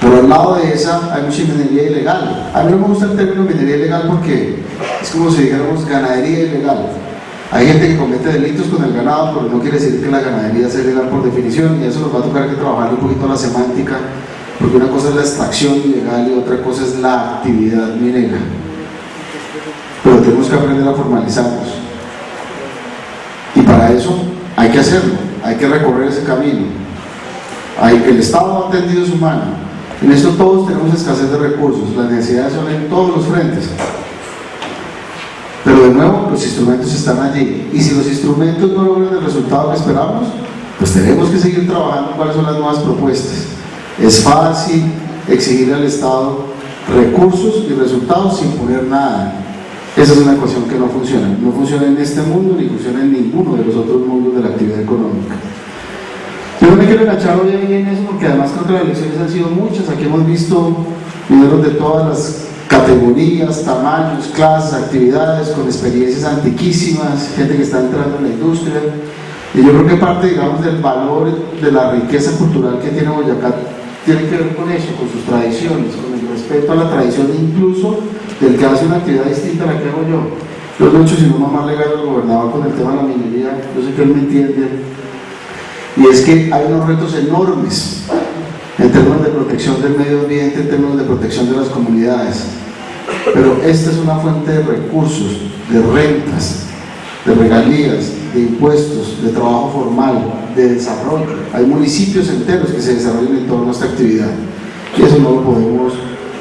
pero al lado de esa hay mucha minería ilegal. A mí no me gusta el término minería ilegal porque es como si dijéramos ganadería ilegal. Hay gente que comete delitos con el ganado, pero no quiere decir que la ganadería sea legal por definición, y eso nos va a tocar que trabajar un poquito la semántica, porque una cosa es la extracción ilegal y otra cosa es la actividad minera. Pero tenemos que aprender a formalizarnos. Y para eso hay que hacerlo, hay que recorrer ese camino. El Estado ha tendido su mano. En esto todos tenemos escasez de recursos, las necesidades son en todos los frentes. Pero de nuevo, los instrumentos están allí. Y si los instrumentos no logran el resultado que esperamos, pues tenemos que seguir trabajando cuáles son las nuevas propuestas. Es fácil exigir al Estado recursos y resultados sin poner nada. Esa es una ecuación que no funciona. No funciona en este mundo ni funciona en ninguno de los otros mundos de la actividad económica. Yo no me quiero enganchar hoy en eso porque además creo que las elecciones han sido muchas. Aquí hemos visto mineros de todas las categorías, tamaños, clases, actividades, con experiencias antiquísimas, gente que está entrando en la industria. Y yo creo que parte, digamos, del valor de la riqueza cultural que tiene Boyacá tiene que ver con eso, con sus tradiciones, con el respeto a la tradición incluso del que hace una actividad distinta a la que hago yo. Yo lo he hecho, si no más legal al gobernador con el tema de la minería, yo sé que él me entiende, y es que hay unos retos enormes en términos de protección del medio ambiente, en términos de protección de las comunidades, pero esta es una fuente de recursos, de rentas, de regalías, de impuestos, de trabajo formal, de desarrollo. Hay municipios enteros que se desarrollan en torno a esta actividad, y eso no lo podemos,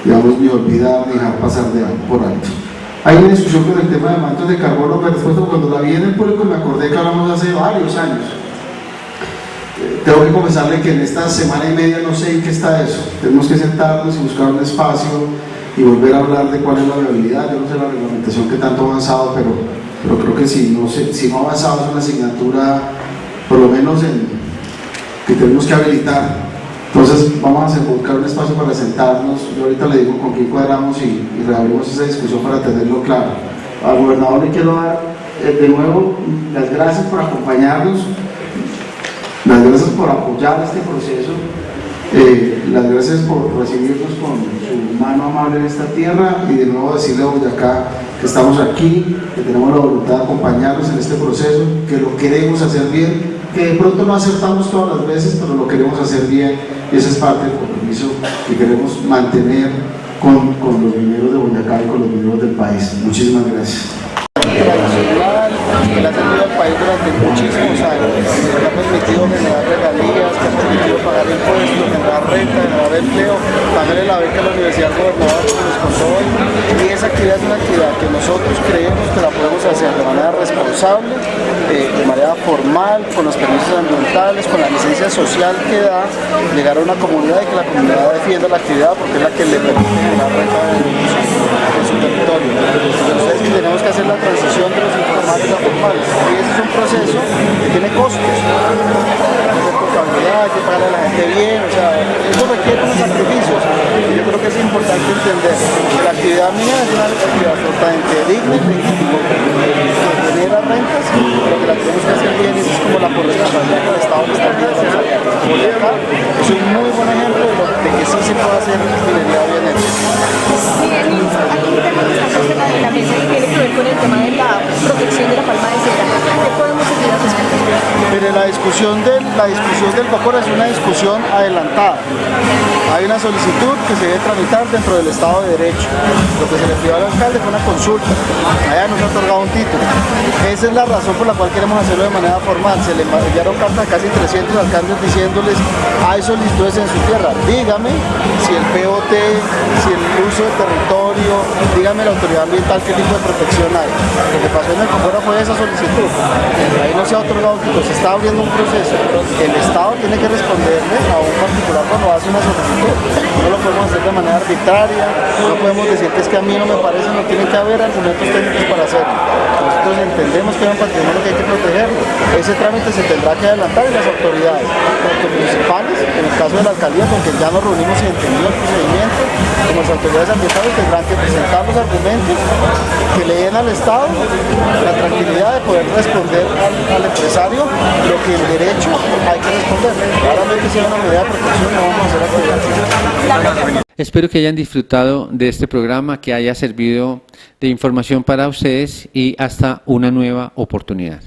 digamos, ni olvidar ni dejar pasar por alto. Hay una discusión con el tema de mantos de carbono, pero después cuando la vi en el público me acordé que hablamos hace varios años. Tengo que confesarle que en esta semana y media no sé en qué está eso. Tenemos que sentarnos y buscar un espacio y volver a hablar de cuál es la viabilidad. Yo no sé la reglamentación que tanto ha avanzado, pero creo que si no ha avanzado es una asignatura, por lo menos que tenemos que habilitar. Entonces vamos a buscar un espacio para sentarnos. Yo ahorita le digo con quién cuadramos y reabrimos esa discusión para tenerlo claro. Al gobernador le quiero dar de nuevo las gracias por acompañarnos, las gracias por apoyar este proceso, las gracias por recibirnos con su mano amable en esta tierra, y de nuevo decirle a Boyacá que estamos aquí, que tenemos la voluntad de acompañarnos en este proceso, que lo queremos hacer bien, que de pronto no acertamos todas las veces, pero lo queremos hacer bien, y ese es parte del compromiso que queremos mantener con los mineros de Boyacá y con los mineros del país. Muchísimas gracias. Tradicional, que le ha servido al país durante muchísimos años, que ha permitido generar regalías, que ha permitido pagar impuestos, generar renta, generar empleo, pagarle la beca a la Universidad Gobernador, como nos contó hoy. Y esa actividad es una actividad que nosotros creemos que la podemos hacer de manera responsable, de manera formal, con los permisos ambientales, con la licencia social que da, llegar a una comunidad y que la comunidad defienda la actividad porque es la que le permite generar renta en su territorio. Entonces tenemos que hacer la transición de los informales a formales, y ese es un proceso que tiene costos, hay que pagarle a la gente bien, o sea, eso requiere unos sacrificios, y yo creo que es importante entender que la actividad minera es una actividad totalmente digna y legítima, que genera rentas, pero que la tenemos que hacer bien, y eso es como la corresponsabilidad que el Estado le está pidiendo a los Boyacá. Es un muy buen ejemplo de que sí se puede hacer minería bien hecha. Aquí tenemos esta cosa de la mesa y tiene que ver con el tema de la protección de la palma de cera. ¿Qué podemos decir al respecto? Pero la discusión del COCORA es una discusión adelantada. Hay una solicitud que se debe tramitar dentro del Estado de Derecho. Lo que se le pidió al alcalde fue una consulta. Allá nos ha otorgado un título. Esa es la razón por la cual queremos hacerlo de manera formal. Se le enviaron cartas a casi 300 alcaldes diciéndoles: hay solicitudes en su tierra. Dígame si el POT, si el uso del territorio, dígame la autoridad ambiental qué tipo de protección hay. Lo que pasó en el COCORA fue esa solicitud. Ahí no se ha otorgado un título, se está abriendo un proceso. El Estado tiene que responderle a un particular cuando hace una solicitud. No lo podemos hacer de manera arbitraria, no podemos decir que es que a mí no me parece, no tienen que haber argumentos técnicos para hacerlo. Nosotros entendemos que es un patrimonio que hay que protegerlo. Ese trámite se tendrá que adelantar en las autoridades, tanto municipales, en el caso de la alcaldía, con quien ya nos reunimos y entendimos el procedimiento, como las autoridades ambientales tendrán que presentar los argumentos que le den al Estado la tranquilidad de poder responder al empresario lo que en derecho hay que responder. Claramente si hay una medida de protección no vamos a hacer actividad. Espero que hayan disfrutado de este programa, que haya servido de información para ustedes y hasta una nueva oportunidad.